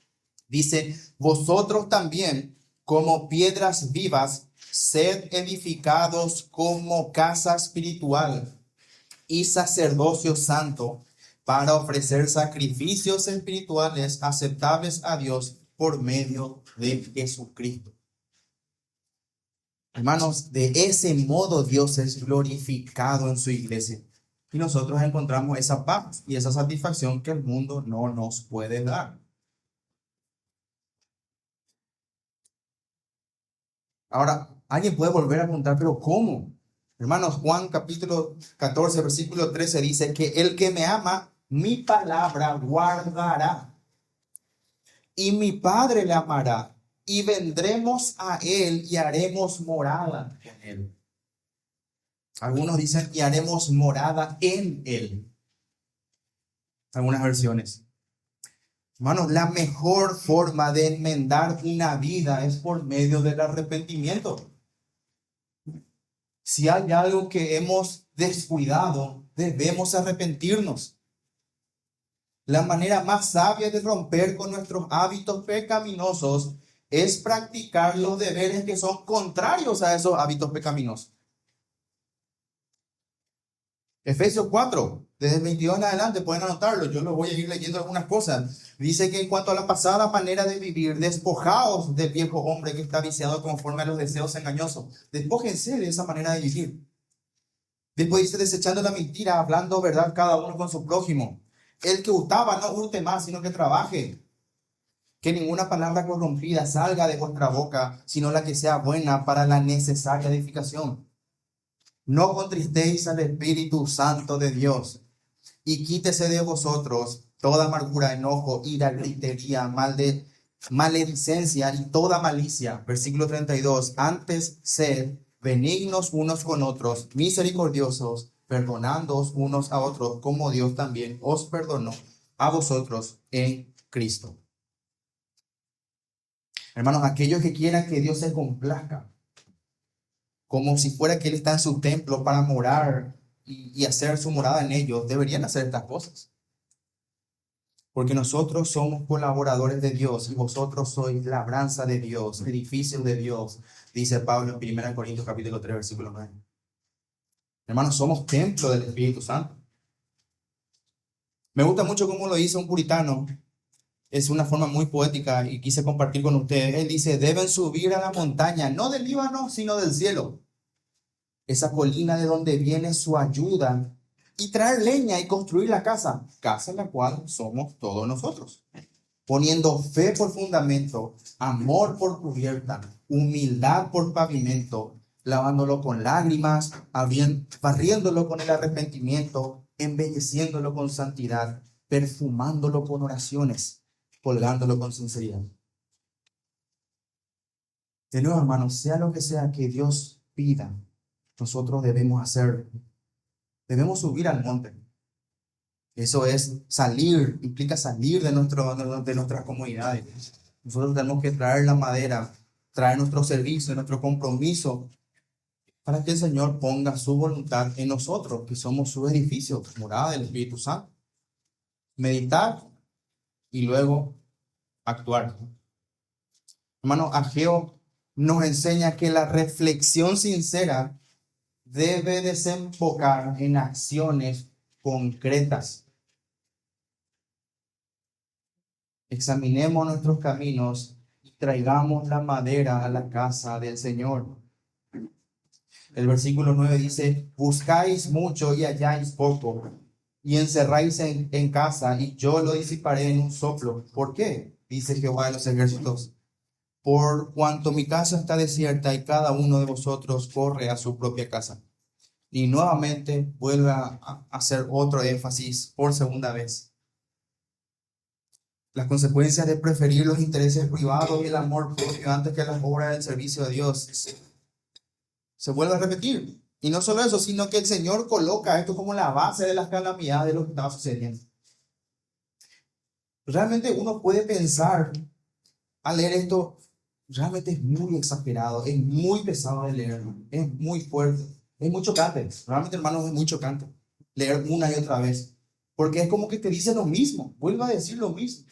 dice: vosotros también, como piedras vivas, sed edificados como casa espiritual y sacerdocio santo, para ofrecer sacrificios espirituales aceptables a Dios por medio de Jesucristo. Hermanos, de ese modo Dios es glorificado en su iglesia. Y nosotros encontramos esa paz y esa satisfacción que el mundo no nos puede dar. Ahora, alguien puede volver a preguntar, ¿pero cómo? Hermanos, Juan capítulo 14, versículo 13 dice que el que me ama, mi palabra guardará. Y mi Padre le amará. Y vendremos a él y haremos morada con él. Algunos dicen y haremos morada en él. Algunas versiones. Hermanos, la mejor forma de enmendar una vida es por medio del arrepentimiento. Si hay algo que hemos descuidado, debemos arrepentirnos. La manera más sabia de romper con nuestros hábitos pecaminosos es practicar los deberes que son contrarios a esos hábitos pecaminosos. Efesios 4, desde el 22 en adelante, pueden anotarlo, yo lo voy a ir leyendo algunas cosas. Dice que en cuanto a la pasada manera de vivir, despojaos del viejo hombre que está viciado conforme a los deseos engañosos. Despójense de esa manera de vivir. Después dice, desechando la mentira, hablando verdad cada uno con su prójimo. El que hurtaba no hurte más, sino que trabaje. Que ninguna palabra corrompida salga de vuestra boca, sino la que sea buena para la necesaria edificación. No contristéis al Espíritu Santo de Dios, y quítese de vosotros toda amargura, enojo, ira, gritería, maledicencia y toda malicia. Versículo 32. Antes sed benignos unos con otros, misericordiosos, perdonándoos unos a otros, como Dios también os perdonó a vosotros en Cristo. Hermanos, aquellos que quieran que Dios se complazca, como si fuera que Él está en su templo para morar y hacer su morada en ellos, deberían hacer estas cosas. Porque nosotros somos colaboradores de Dios y vosotros sois labranza de Dios, edificio de Dios, dice Pablo en 1 Corintios capítulo 3, versículo 9. Hermanos, somos templo del Espíritu Santo. Me gusta mucho cómo lo dice un puritano. Es una forma muy poética y quise compartir con ustedes. Él dice, deben subir a la montaña, no del Líbano, sino del cielo. Esa colina de donde viene su ayuda, y traer leña y construir la casa en la cual somos todos nosotros. Poniendo fe por fundamento, amor por cubierta, humildad por pavimento, lavándolo con lágrimas, barriéndolo con el arrepentimiento, embelleciéndolo con santidad, perfumándolo con oraciones, colgándolo con sinceridad. De nuevo, hermanos, sea lo que sea que Dios pida, nosotros debemos hacer. Debemos subir al monte. Eso es salir, implica salir de nuestras comunidades. Nosotros tenemos que traer la madera, traer nuestro servicio, nuestro compromiso, para que el Señor ponga su voluntad en nosotros, que somos su edificio, morada del Espíritu Santo. Meditar y luego actuar. Hermano, Ageo nos enseña que la reflexión sincera debe desembocar en acciones concretas. Examinemos nuestros caminos y traigamos la madera a la casa del Señor. El versículo 9 dice, buscáis mucho y halláis poco, y encerráis en casa, y yo lo disiparé en un soplo. ¿Por qué? dice Jehová de los ejércitos, por cuanto mi casa está desierta y cada uno de vosotros corre a su propia casa. Y nuevamente vuelve a hacer otro énfasis por segunda vez. Las consecuencias de preferir los intereses privados y el amor propio antes que las obras del servicio de Dios se vuelve a repetir. Y no solo eso, sino que el Señor coloca esto como la base de las calamidades de lo que estaba sucediendo. Realmente uno puede pensar al leer esto, realmente es muy exagerado, es muy pesado de leer, es muy fuerte, es muy chocante. Realmente, hermanos, es muy chocante leer una y otra vez, porque es como que te dice lo mismo, vuelve a decir lo mismo.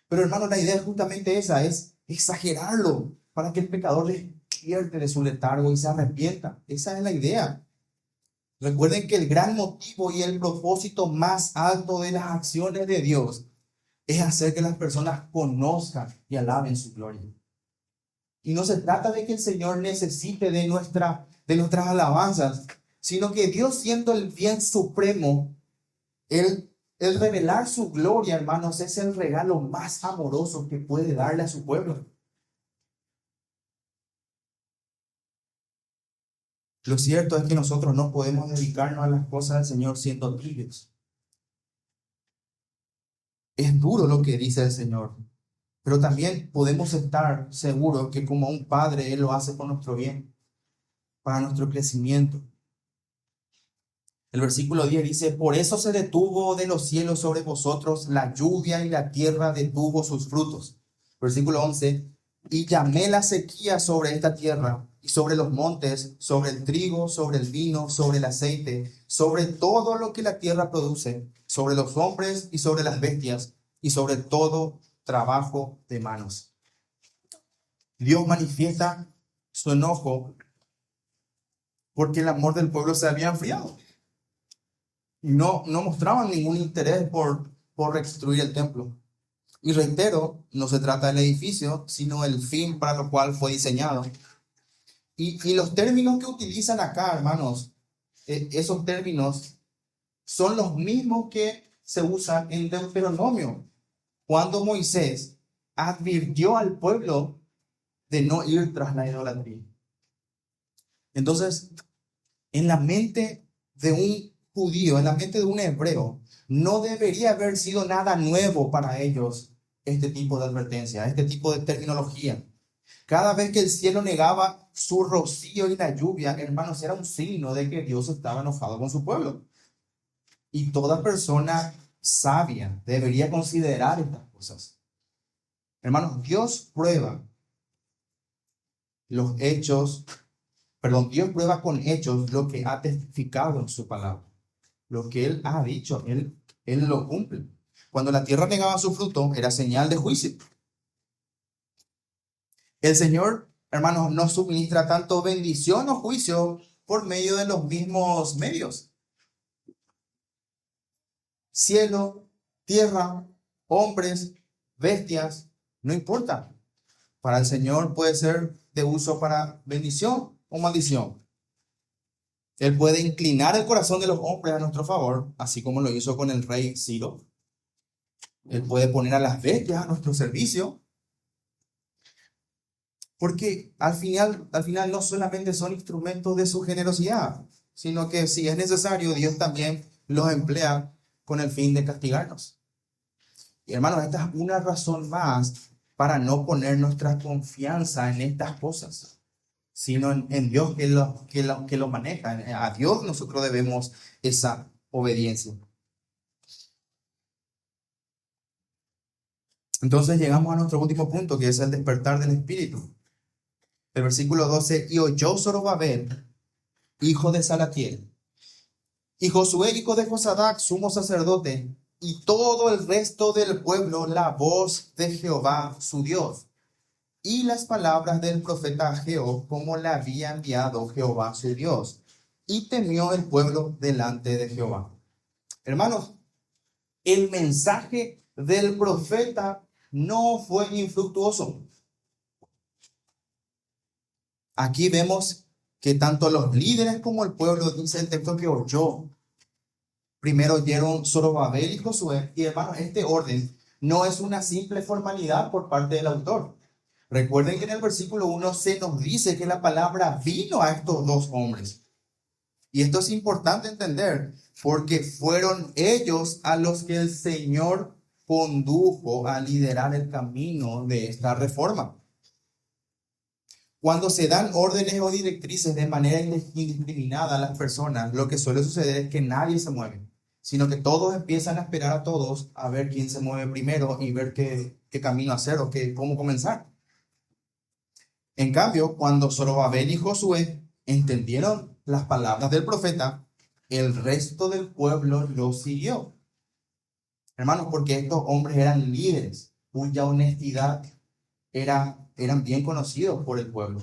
Pero, hermanos, la idea es justamente esa, es exagerarlo para que el pecador despierte de su letargo y se arrepienta. Esa es la idea. Recuerden que el gran motivo y el propósito más alto de las acciones de Dios es hacer que las personas conozcan y alaben su gloria. Y no se trata de que el Señor necesite de nuestras alabanzas, sino que Dios, siendo el bien supremo, el revelar su gloria, hermanos, es el regalo más amoroso que puede darle a su pueblo. Lo cierto es que nosotros no podemos dedicarnos a las cosas del Señor siendo tibios. Es duro lo que dice el Señor, pero también podemos estar seguros que como un padre, Él lo hace por nuestro bien, para nuestro crecimiento. El versículo 10 dice, por eso se detuvo de los cielos sobre vosotros la lluvia y la tierra detuvo sus frutos. Versículo 11, y llamé la sequía sobre esta tierra y sobre los montes, sobre el trigo, sobre el vino, sobre el aceite, sobre todo lo que la tierra produce, sobre los hombres y sobre las bestias y sobre todo trabajo de manos. Dios manifiesta su enojo porque el amor del pueblo se había enfriado. Y no mostraban ningún interés por reconstruir el templo. Y reitero, no se trata del edificio, sino el fin para lo cual fue diseñado. Y los términos que utilizan acá, hermanos, esos términos son los mismos que se usan en Deuteronomio, cuando Moisés advirtió al pueblo de no ir tras la idolatría. Entonces, en la mente de un judío, en la mente de un hebreo, no debería haber sido nada nuevo para ellos este tipo de advertencia, este tipo de terminología. Cada vez que el cielo negaba su rocío y la lluvia, hermanos, era un signo de que Dios estaba enojado con su pueblo. Y toda persona sabia debería considerar estas cosas. Hermanos, Dios prueba los hechos, Dios prueba con hechos lo que ha testificado en su palabra. Lo que Él ha dicho, Él lo cumple. Cuando la tierra negaba su fruto, era señal de juicio. El Señor, hermanos, nos suministra tanto bendición o juicio por medio de los mismos medios. Cielo, tierra, hombres, bestias, no importa. Para el Señor puede ser de uso para bendición o maldición. Él puede inclinar el corazón de los hombres a nuestro favor, así como lo hizo con el rey Ciro. Él puede poner a las bestias a nuestro servicio. Porque al final no solamente son instrumentos de su generosidad, sino que si es necesario, Dios también los emplea con el fin de castigarnos. Y hermanos, esta es una razón más para no poner nuestra confianza en estas cosas, sino en Dios que lo maneja. A Dios nosotros debemos esa obediencia. Entonces llegamos a nuestro último punto, que es el despertar del Espíritu. El versículo 12, y oyó Zorobabel, hijo de Salatiel, y Josué, hijo de Josadac, sumo sacerdote, y todo el resto del pueblo, la voz de Jehová, su Dios, y las palabras del profeta Ageo, como la había enviado Jehová, su Dios. Y temió el pueblo delante de Jehová. Hermanos, el mensaje del profeta no fue infructuoso. Aquí vemos que tanto los líderes como el pueblo, dice el texto, que oyó. Primero oyeron Zorobabel y Josué. Y hermanos, este orden no es una simple formalidad por parte del autor. Recuerden que en el versículo 1 se nos dice que la palabra vino a estos dos hombres. Y esto es importante entender, porque fueron ellos a los que el Señor condujo a liderar el camino de esta reforma. Cuando se dan órdenes o directrices de manera indiscriminada a las personas, lo que suele suceder es que nadie se mueve, sino que todos empiezan a esperar a todos a ver quién se mueve primero y ver qué camino hacer o cómo comenzar. En cambio, cuando Zorobabel y Josué entendieron las palabras del profeta, el resto del pueblo lo siguió. Hermanos, porque estos hombres eran líderes, cuya honestidad eran bien conocidos por el pueblo.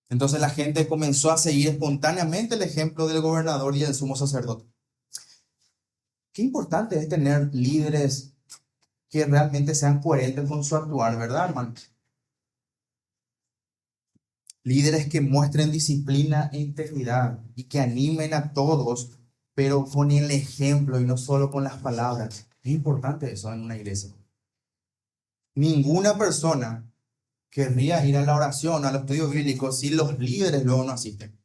Entonces la gente comenzó a seguir espontáneamente el ejemplo del gobernador y el sumo sacerdote. Qué importante es tener líderes que realmente sean coherentes con su actuar, ¿verdad, hermanos? Líderes que muestren disciplina e integridad y que animen a todos, pero con el ejemplo y no solo con las palabras. Es importante eso en una iglesia. Ninguna persona querría ir a la oración, a los estudios bíblicos, si los líderes luego no asisten.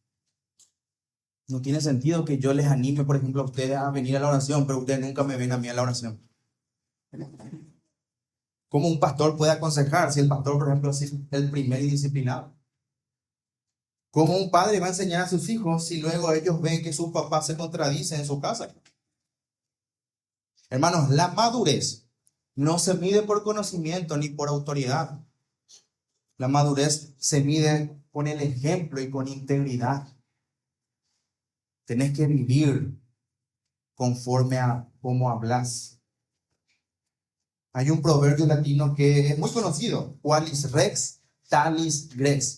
No tiene sentido que yo les anime, por ejemplo, a ustedes a venir a la oración, pero ustedes nunca me ven a mí a la oración. ¿Cómo un pastor puede aconsejar si el pastor, por ejemplo, es el primer indisciplinado? ¿Cómo un padre va a enseñar a sus hijos si luego ellos ven que sus papás se contradicen en su casa? Hermanos, la madurez no se mide por conocimiento ni por autoridad. La madurez se mide con el ejemplo y con integridad. Tenés que vivir conforme a cómo hablas. Hay un proverbio latino que es muy conocido. Qualis rex, talis gres.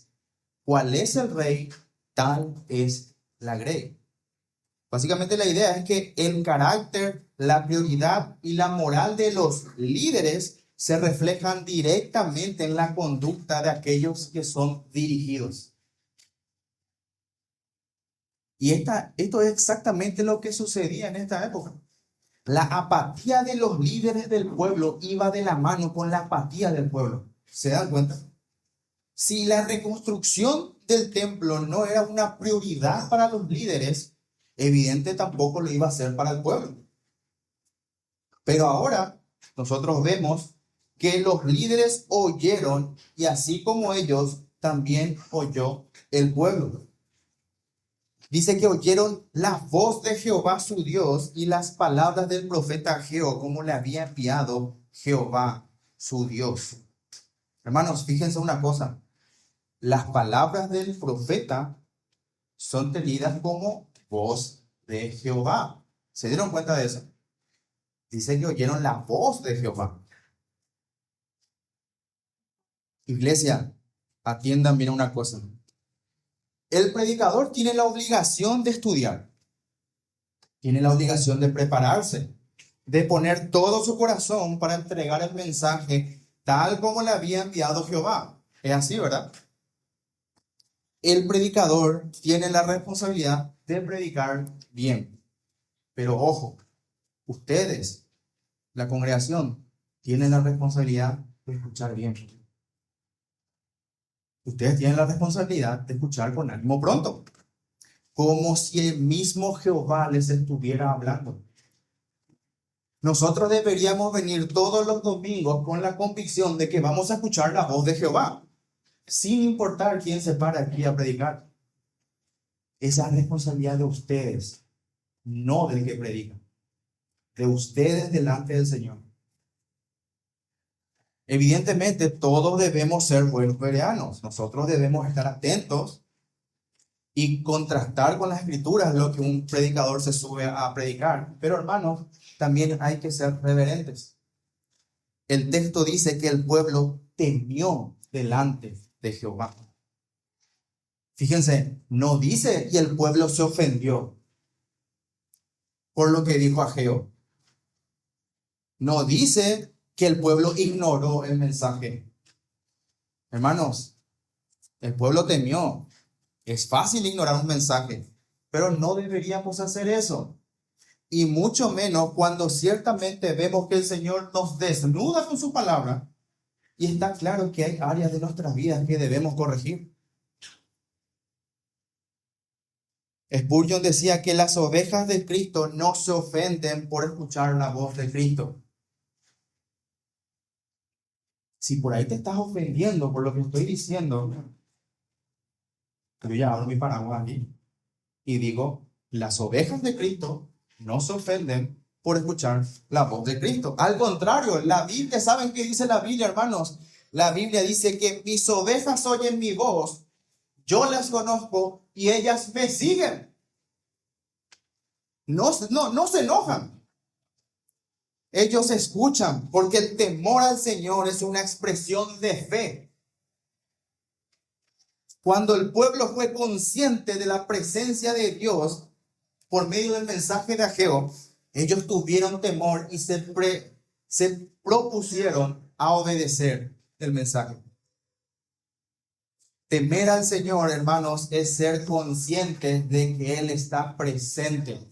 ¿Cuál es el rey? Tal es la grey. Básicamente la idea es que el carácter, la prioridad y la moral de los líderes se reflejan directamente en la conducta de aquellos que son dirigidos. Y esto es exactamente lo que sucedía en esta época. La apatía de los líderes del pueblo iba de la mano con la apatía del pueblo. ¿Se dan cuenta? Si la reconstrucción del templo no era una prioridad para los líderes, evidente tampoco lo iba a ser para el pueblo. Pero ahora nosotros vemos que los líderes oyeron y así como ellos, también oyó el pueblo. Dice que oyeron la voz de Jehová su Dios y las palabras del profeta Ageo, como le había enviado Jehová su Dios. Hermanos, fíjense una cosa. Las palabras del profeta son tenidas como voz de Jehová. ¿Se dieron cuenta de eso? Dice que oyeron la voz de Jehová. Iglesia, atiendan bien una cosa. El predicador tiene la obligación de estudiar. Tiene la obligación de prepararse, de poner todo su corazón para entregar el mensaje tal como le había enviado Jehová. Es así, ¿verdad? El predicador tiene la responsabilidad de predicar bien. Pero ojo, ustedes, la congregación, tienen la responsabilidad de escuchar bien. Ustedes tienen la responsabilidad de escuchar con ánimo pronto, como si el mismo Jehová les estuviera hablando. Nosotros deberíamos venir todos los domingos con la convicción de que vamos a escuchar la voz de Jehová, sin importar quién se para aquí a predicar. Esa es responsabilidad de ustedes, no del que predica, de ustedes delante del Señor. Evidentemente, todos debemos ser buenos bereanos. Nosotros debemos estar atentos y contrastar con las escrituras lo que un predicador se sube a predicar. Pero hermanos, también hay que ser reverentes. El texto dice que el pueblo temió delante de Jehová. Fíjense, no dice que el pueblo se ofendió por lo que dijo Ageo. No dice que el pueblo ignoró el mensaje. Hermanos, el pueblo temió. Es fácil ignorar un mensaje, pero no deberíamos hacer eso. y mucho menos cuando ciertamente vemos que el Señor nos desnuda con su palabra y está claro que hay áreas de nuestras vidas que debemos corregir. Spurgeon decía que las ovejas de Cristo no se ofenden por escuchar la voz de Cristo. Si por ahí te estás ofendiendo por lo que estoy diciendo, yo ya abro mi paraguas aquí y digo, las ovejas de Cristo no se ofenden por escuchar la voz de Cristo. Al contrario, la Biblia, ¿saben qué dice la Biblia, hermanos? La Biblia dice que mis ovejas oyen mi voz, yo las conozco y ellas me siguen. No se enojan. Ellos escuchan porque el temor al Señor es una expresión de fe. Cuando el pueblo fue consciente de la presencia de Dios por medio del mensaje de Ageo, ellos tuvieron temor y se propusieron a obedecer el mensaje. Temer al Señor, hermanos, es ser conscientes de que Él está presente.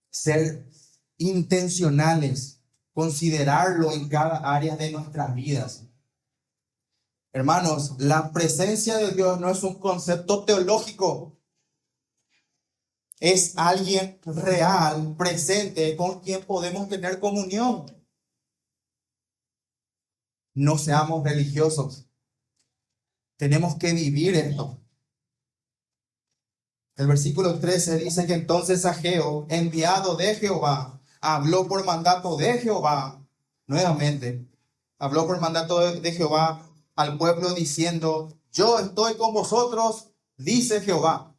Ser intencionales, considerarlo en cada área de nuestras vidas. Hermanos, la presencia de Dios no es un concepto teológico. Es alguien real, presente, con quien podemos tener comunión. No seamos religiosos. Tenemos que vivir esto. El versículo 13 dice que entonces Ageo, enviado de Jehová, habló por mandato de Jehová, nuevamente, habló por mandato de Jehová al pueblo diciendo, yo estoy con vosotros, dice Jehová.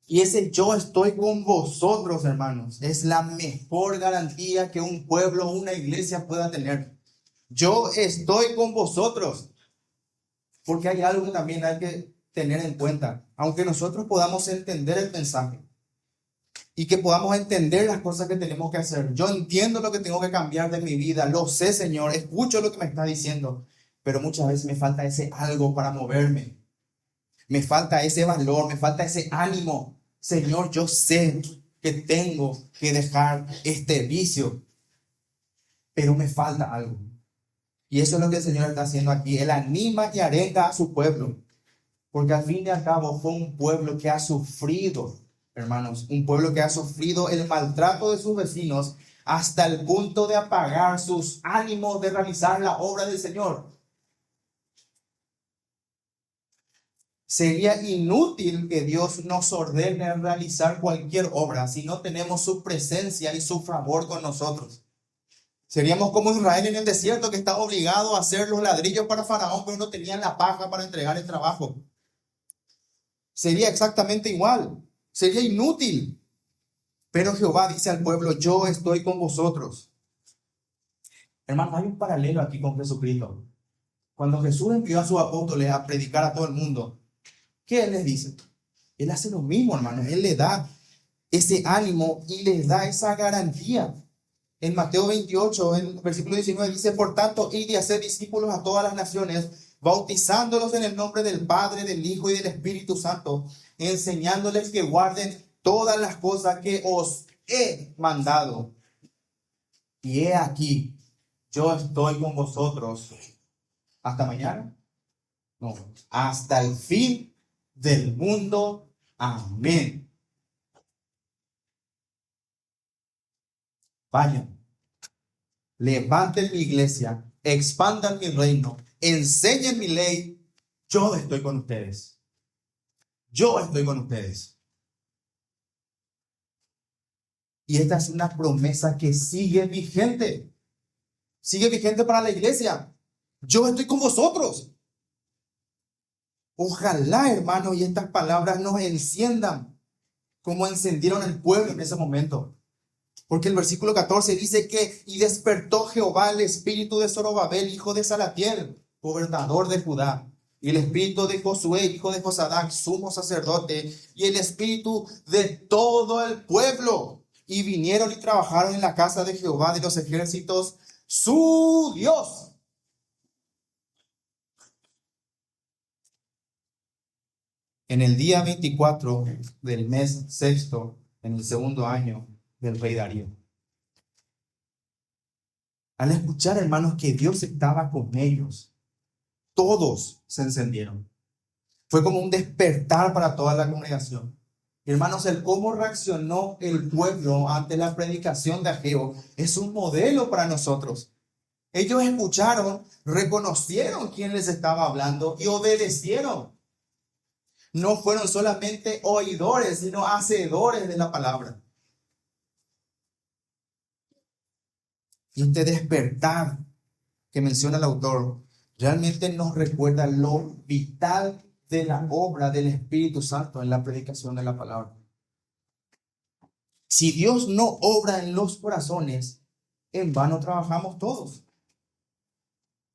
Y ese yo estoy con vosotros, hermanos, es la mejor garantía que un pueblo o una iglesia pueda tener. Yo estoy con vosotros. Porque hay algo que también hay que tener en cuenta. Aunque nosotros podamos entender el mensaje y que podamos entender las cosas que tenemos que hacer. Yo entiendo lo que tengo que cambiar de mi vida. Lo sé, Señor. Escucho lo que me está diciendo. Pero muchas veces me falta ese algo para moverme. Me falta ese valor. Me falta ese ánimo. Señor, yo sé que tengo que dejar este vicio. Pero me falta algo. Y eso es lo que el Señor está haciendo aquí. Él anima y arenga a su pueblo. Porque al fin y al cabo fue un pueblo que ha sufrido, hermanos, un pueblo que ha sufrido el maltrato de sus vecinos hasta el punto de apagar sus ánimos de realizar la obra del Señor. Sería inútil que Dios nos ordene realizar cualquier obra si no tenemos su presencia y su favor con nosotros. Seríamos como Israel en el desierto, que está obligado a hacer los ladrillos para Faraón, pero no tenían la paja para entregar el trabajo. Sería exactamente igual. Sería inútil. Pero Jehová dice al pueblo, yo estoy con vosotros. Hermano, hay un paralelo aquí con Jesucristo. Cuando Jesús envió a sus apóstoles a predicar a todo el mundo, ¿qué Él les dice? Él hace lo mismo, hermano. Él le da ese ánimo y les da esa garantía. En Mateo 28, en el versículo 19, dice, por tanto, id y haced discípulos a todas las naciones, bautizándolos en el nombre del Padre, del Hijo y del Espíritu Santo, enseñándoles que guarden todas las cosas que os he mandado. Y he aquí, yo estoy con vosotros. ¿Hasta mañana? No, hasta el fin del mundo. Amén. Vayan, levanten mi iglesia, expandan mi reino, enseñen mi ley. Yo estoy con ustedes. Yo estoy con ustedes. Y esta es una promesa que sigue vigente. Sigue vigente para la iglesia. Yo estoy con vosotros. Ojalá, hermano, y estas palabras nos enciendan como encendieron el pueblo en ese momento. Porque el versículo 14 dice que y despertó Jehová el espíritu de Zorobabel, hijo de Salatiel, gobernador de Judá, y el espíritu de Josué, hijo de Josadac, sumo sacerdote, y el espíritu de todo el pueblo. Y vinieron y trabajaron en la casa de Jehová de los ejércitos, su Dios. En el día 24 del mes sexto, en el segundo año del rey Darío. Al escuchar, hermanos, que Dios estaba con ellos, todos se encendieron. Fue como un despertar para toda la congregación. Hermanos, el cómo reaccionó el pueblo ante la predicación de Ageo es un modelo para nosotros. Ellos escucharon, reconocieron quién les estaba hablando y obedecieron. No fueron solamente oidores, sino hacedores de la palabra. Y este despertar que menciona el autor realmente nos recuerda lo vital de la obra del Espíritu Santo en la predicación de la palabra. Si Dios no obra en los corazones, en vano trabajamos todos.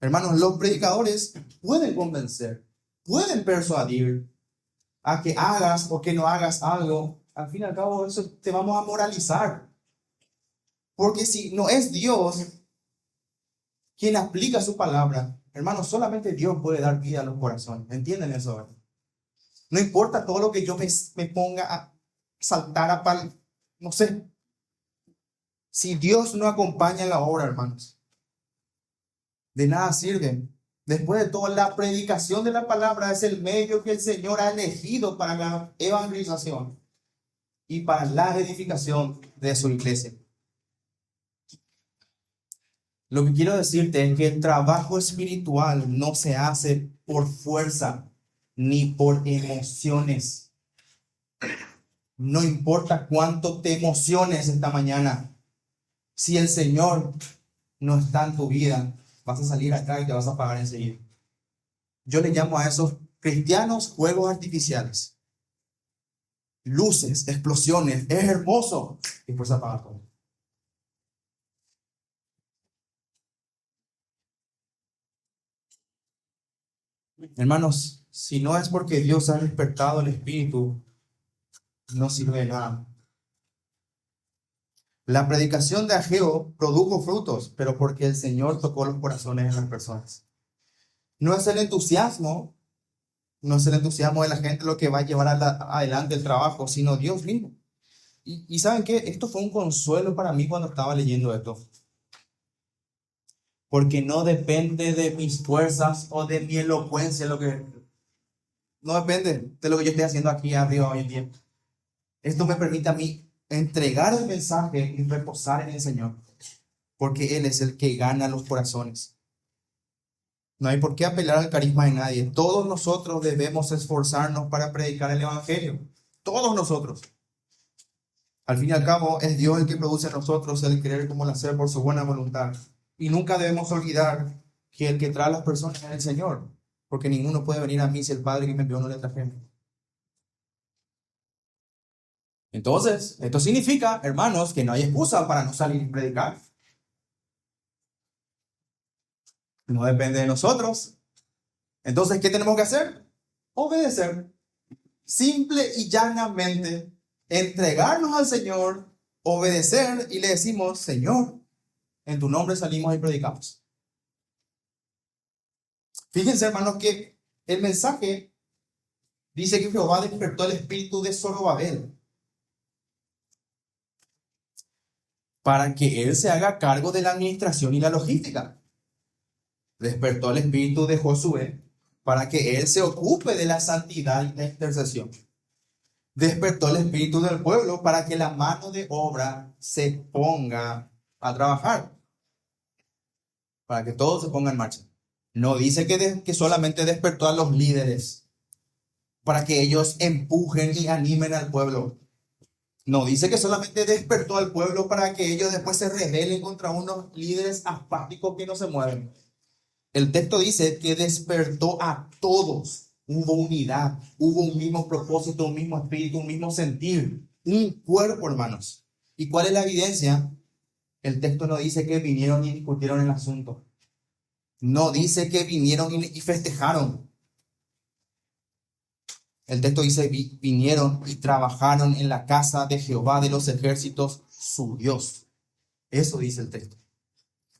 Hermanos, los predicadores pueden convencer, pueden persuadir a que hagas o que no hagas algo. Al fin y al cabo, eso te vamos a moralizar. Porque si no es Dios quien aplica su palabra, hermanos, solamente Dios puede dar vida a los corazones. ¿Entienden eso, verdad? No importa todo lo que yo me ponga a saltar a no sé. Si Dios no acompaña la obra, hermanos, de nada sirve. Después de todo, la predicación de la palabra es el medio que el Señor ha elegido para la evangelización y para la edificación de su iglesia. Lo que quiero decirte es que el trabajo espiritual no se hace por fuerza ni por emociones. No importa cuánto te emociones esta mañana. Si el Señor no está en tu vida, vas a salir acá y te vas a apagar enseguida. Yo le llamo a esos cristianos juegos artificiales. Luces, explosiones, es hermoso. Y después se apaga todo. Hermanos, si no es porque Dios ha despertado el espíritu, no sirve de nada. La predicación de Ageo produjo frutos, pero porque el Señor tocó los corazones de las personas. No es el entusiasmo de la gente lo que va a llevar adelante el trabajo, sino Dios mismo. Y ¿saben qué? Esto fue un consuelo para mí cuando estaba leyendo esto. Porque no depende de mis fuerzas o de mi elocuencia, no depende de lo que yo esté haciendo aquí arriba hoy en día. Esto me permite a mí entregar el mensaje y reposar en el Señor, porque Él es el que gana los corazones. No hay por qué apelar al carisma de nadie. Todos nosotros debemos esforzarnos para predicar el Evangelio. Todos nosotros. Al fin y al cabo, es Dios el que produce en nosotros el querer como el hacer por su buena voluntad. Y nunca debemos olvidar que el que trae a las personas es el Señor, porque ninguno puede venir a mí si el Padre que me envió no le traje. Entonces, esto significa, hermanos, que no hay excusa para no salir y predicar. No depende de nosotros. Entonces, ¿qué tenemos que hacer? Obedecer. Simple y llanamente, entregarnos al Señor, obedecer y le decimos, Señor, en tu nombre salimos y predicamos. Fíjense, hermanos, que el mensaje dice que Jehová despertó el espíritu de Zorobabel para que él se haga cargo de la administración y la logística. Despertó el espíritu de Josué para que él se ocupe de la santidad y la intercesión. Despertó el espíritu del pueblo para que la mano de obra se ponga a trabajar, para que todo se ponga en marcha. No dice que solamente despertó a los líderes para que ellos empujen y animen al pueblo. No dice que solamente despertó al pueblo para que ellos después se rebelen contra unos líderes apáticos que no se mueven. El texto dice que despertó a todos. Hubo unidad, hubo un mismo propósito, un mismo espíritu, un mismo sentir, un cuerpo, hermanos. ¿Y cuál es la evidencia? El texto no dice que vinieron y discutieron el asunto. No dice que vinieron y festejaron. El texto dice vinieron y trabajaron en la casa de Jehová de los ejércitos, su Dios. Eso dice el texto.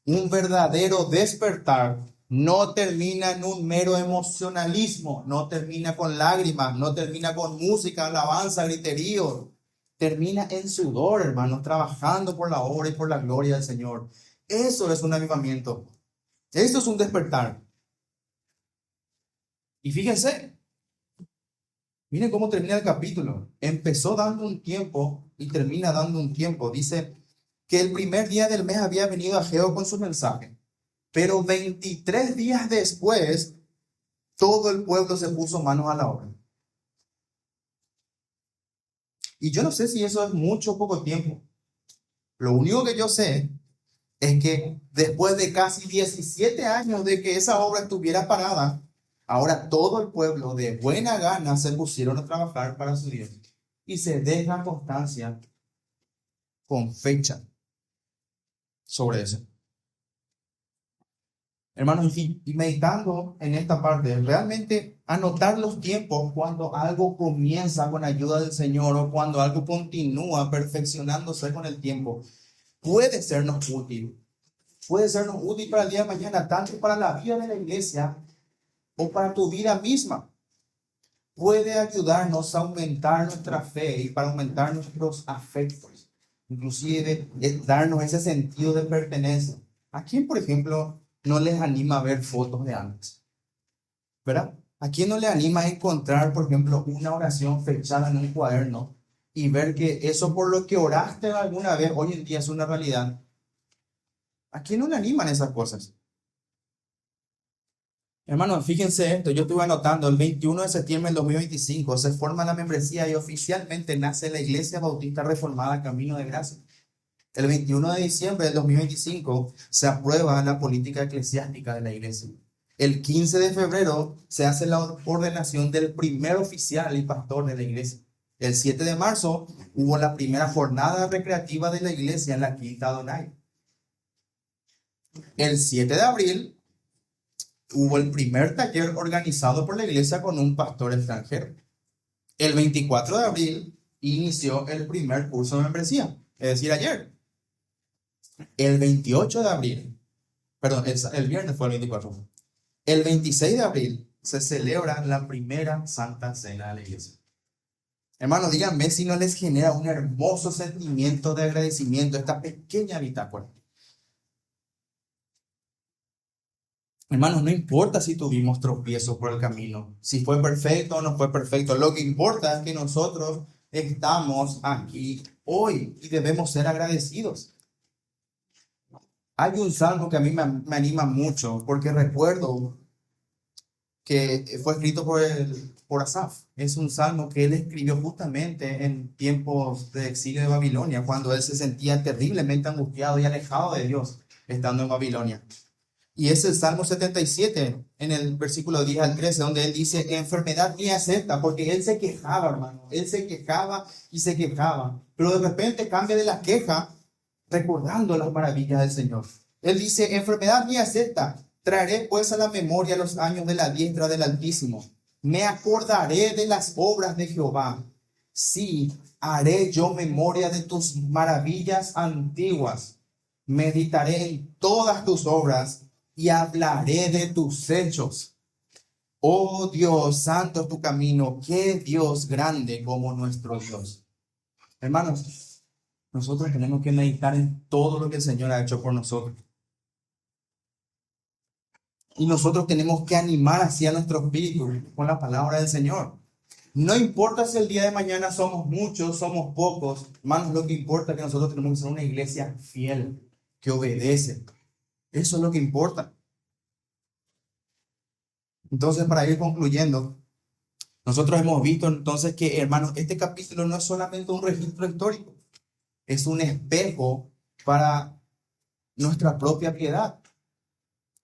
Un verdadero despertar No termina en un mero emocionalismo, no termina con lágrimas, no termina con música, alabanza, griterío. Termina en sudor, hermanos, trabajando por la obra y por la gloria del Señor. Eso es un avivamiento. Esto es un despertar. Y fíjense, miren cómo termina el capítulo. Empezó dando un tiempo y termina dando un tiempo. Dice que el primer día del mes había venido Ageo con su mensaje. Pero 23 días después, todo el pueblo se puso manos a la obra. Y yo no sé si eso es mucho o poco tiempo. Lo único que yo sé es que después de casi 17 años de que esa obra estuviera parada, ahora todo el pueblo de buena gana se pusieron a trabajar para su Dios. Y se deja constancia con fecha sobre eso. Hermanos, y meditando en esta parte, realmente anotar los tiempos cuando algo comienza con ayuda del Señor o cuando algo continúa perfeccionándose con el tiempo, puede sernos útil. Puede sernos útil para el día de mañana, tanto para la vida de la iglesia o para tu vida misma. Puede ayudarnos a aumentar nuestra fe y para aumentar nuestros afectos. Inclusive darnos ese sentido de pertenencia. ¿A quién, por ejemplo, no les anima a ver fotos de antes? ¿Verdad? ¿A quién no le anima a encontrar, por ejemplo, una oración fechada en un cuaderno y ver que eso por lo que oraste alguna vez hoy en día es una realidad? ¿A quién no le animan esas cosas? Hermanos, fíjense esto, yo estuve anotando, el 21 de septiembre del 2025 se forma la membresía y oficialmente nace la Iglesia Bautista Reformada Camino de Gracia. El 21 de diciembre del 2025 se aprueba la política eclesiástica de la iglesia. El 15 de febrero se hace la ordenación del primer oficial y pastor de la iglesia. El 7 de marzo hubo la primera jornada recreativa de la iglesia en la Quinta Adonai. El 7 de abril hubo el primer taller organizado por la iglesia con un pastor extranjero. El 24 de abril inició el primer curso de membresía, es decir, ayer. El 28 de abril, perdón, el viernes fue el 24. El 26 de abril se celebra la primera Santa Cena de la iglesia. Hermanos, díganme si no les genera un hermoso sentimiento de agradecimiento esta pequeña bitácora. Hermanos, no importa si tuvimos tropiezos por el camino, si fue perfecto o no fue perfecto. Lo que importa es que nosotros estamos aquí hoy y debemos ser agradecidos. Hay un salmo que a mí me anima mucho porque recuerdo que fue escrito por Asaf. Es un salmo que él escribió justamente en tiempos de exilio de Babilonia, cuando él se sentía terriblemente angustiado y alejado de Dios estando en Babilonia. Y es el Salmo 77, en el versículo 10 al 13, donde él dice, enfermedad mía es esta, porque él se quejaba, hermano. Él se quejaba y se quejaba. Pero de repente cambia de la queja recordando las maravillas del Señor. Él dice, enfermedad mía es esta, traeré pues a la memoria los años de la diestra del Altísimo. Me acordaré de las obras de Jehová. Sí, haré yo memoria de tus maravillas antiguas. Meditaré en todas tus obras y hablaré de tus hechos. Oh Dios, santo es tu camino, qué Dios grande como nuestro Dios. Hermanos, nosotros tenemos que meditar en todo lo que el Señor ha hecho por nosotros. Y nosotros tenemos que animar hacia nuestro espíritu con la palabra del Señor. No importa si el día de mañana somos muchos, somos pocos. Hermanos, lo que importa es que nosotros tenemos que ser una iglesia fiel, que obedece. Eso es lo que importa. Entonces, para ir concluyendo, nosotros hemos visto entonces que, hermanos, este capítulo no es solamente un registro histórico, es un espejo para nuestra propia piedad.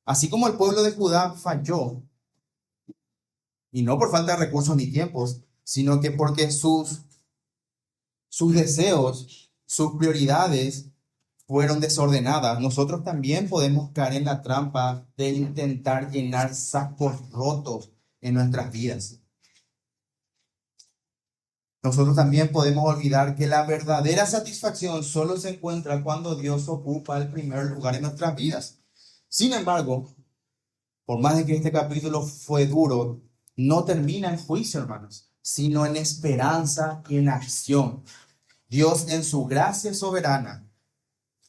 Así como el pueblo de Judá falló, y no por falta de recursos ni tiempos, sino que porque sus deseos, sus prioridades fueron desordenadas, nosotros también podemos caer en la trampa de intentar llenar sacos rotos en nuestras vidas. Nosotros también podemos olvidar que la verdadera satisfacción solo se encuentra cuando Dios ocupa el primer lugar en nuestras vidas. Sin embargo, por más de que este capítulo fue duro, no termina en juicio, hermanos, sino en esperanza y en acción. Dios en su gracia soberana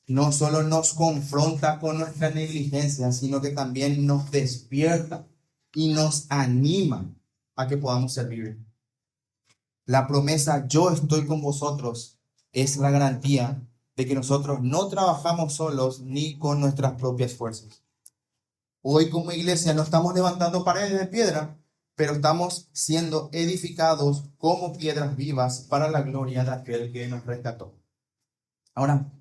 no solo nos confronta con nuestra negligencia, sino que también nos despierta y nos anima a que podamos servir. La promesa "yo estoy con vosotros" es la garantía de que nosotros no trabajamos solos ni con nuestras propias fuerzas. Hoy como iglesia no estamos levantando paredes de piedra, pero estamos siendo edificados como piedras vivas para la gloria de aquel que nos rescató. Ahora,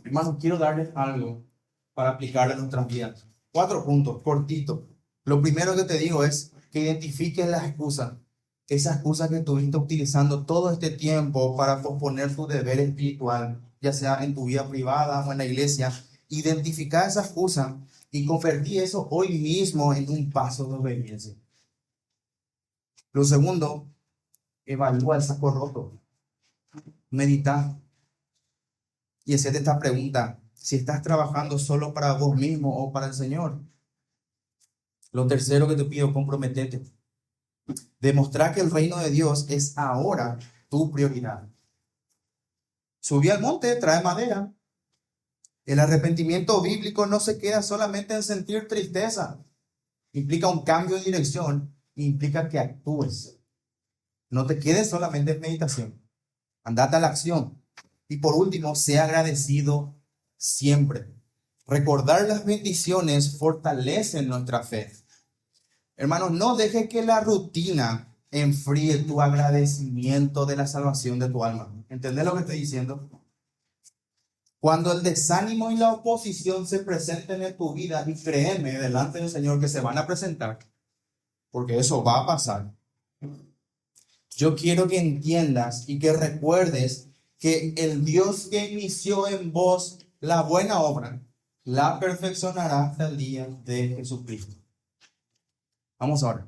hermanos, quiero darles algo para aplicar en nuestras vidas. 4 puntos, cortito. Lo primero que te digo es que identifiques las excusas. Esa excusa que estuviste utilizando todo este tiempo para posponer tu deber espiritual, ya sea en tu vida privada o en la iglesia. Identifica esa excusa y convertí eso hoy mismo en un paso de obediencia. Lo segundo, evalúa el saco roto. Medita y hacete esta pregunta: si estás trabajando solo para vos mismo o para el Señor. Lo tercero que te pido, comprometete. Demostrar que el reino de Dios es ahora tu prioridad. Subí al monte, trae madera. El arrepentimiento bíblico no se queda solamente en sentir tristeza. Implica un cambio de dirección, implica que actúes. No te quedes solamente en meditación. Andate a la acción. Y por último, sea agradecido siempre. Recordar las bendiciones fortalece nuestra fe. Hermanos, no dejes que la rutina enfríe tu agradecimiento de la salvación de tu alma. ¿Entendés lo que estoy diciendo? Cuando el desánimo y la oposición se presenten en tu vida, y créeme delante del Señor que se van a presentar, porque eso va a pasar, yo quiero que entiendas y que recuerdes que el Dios que inició en vos la buena obra, la perfeccionará hasta el día de Jesucristo. Vamos ahora.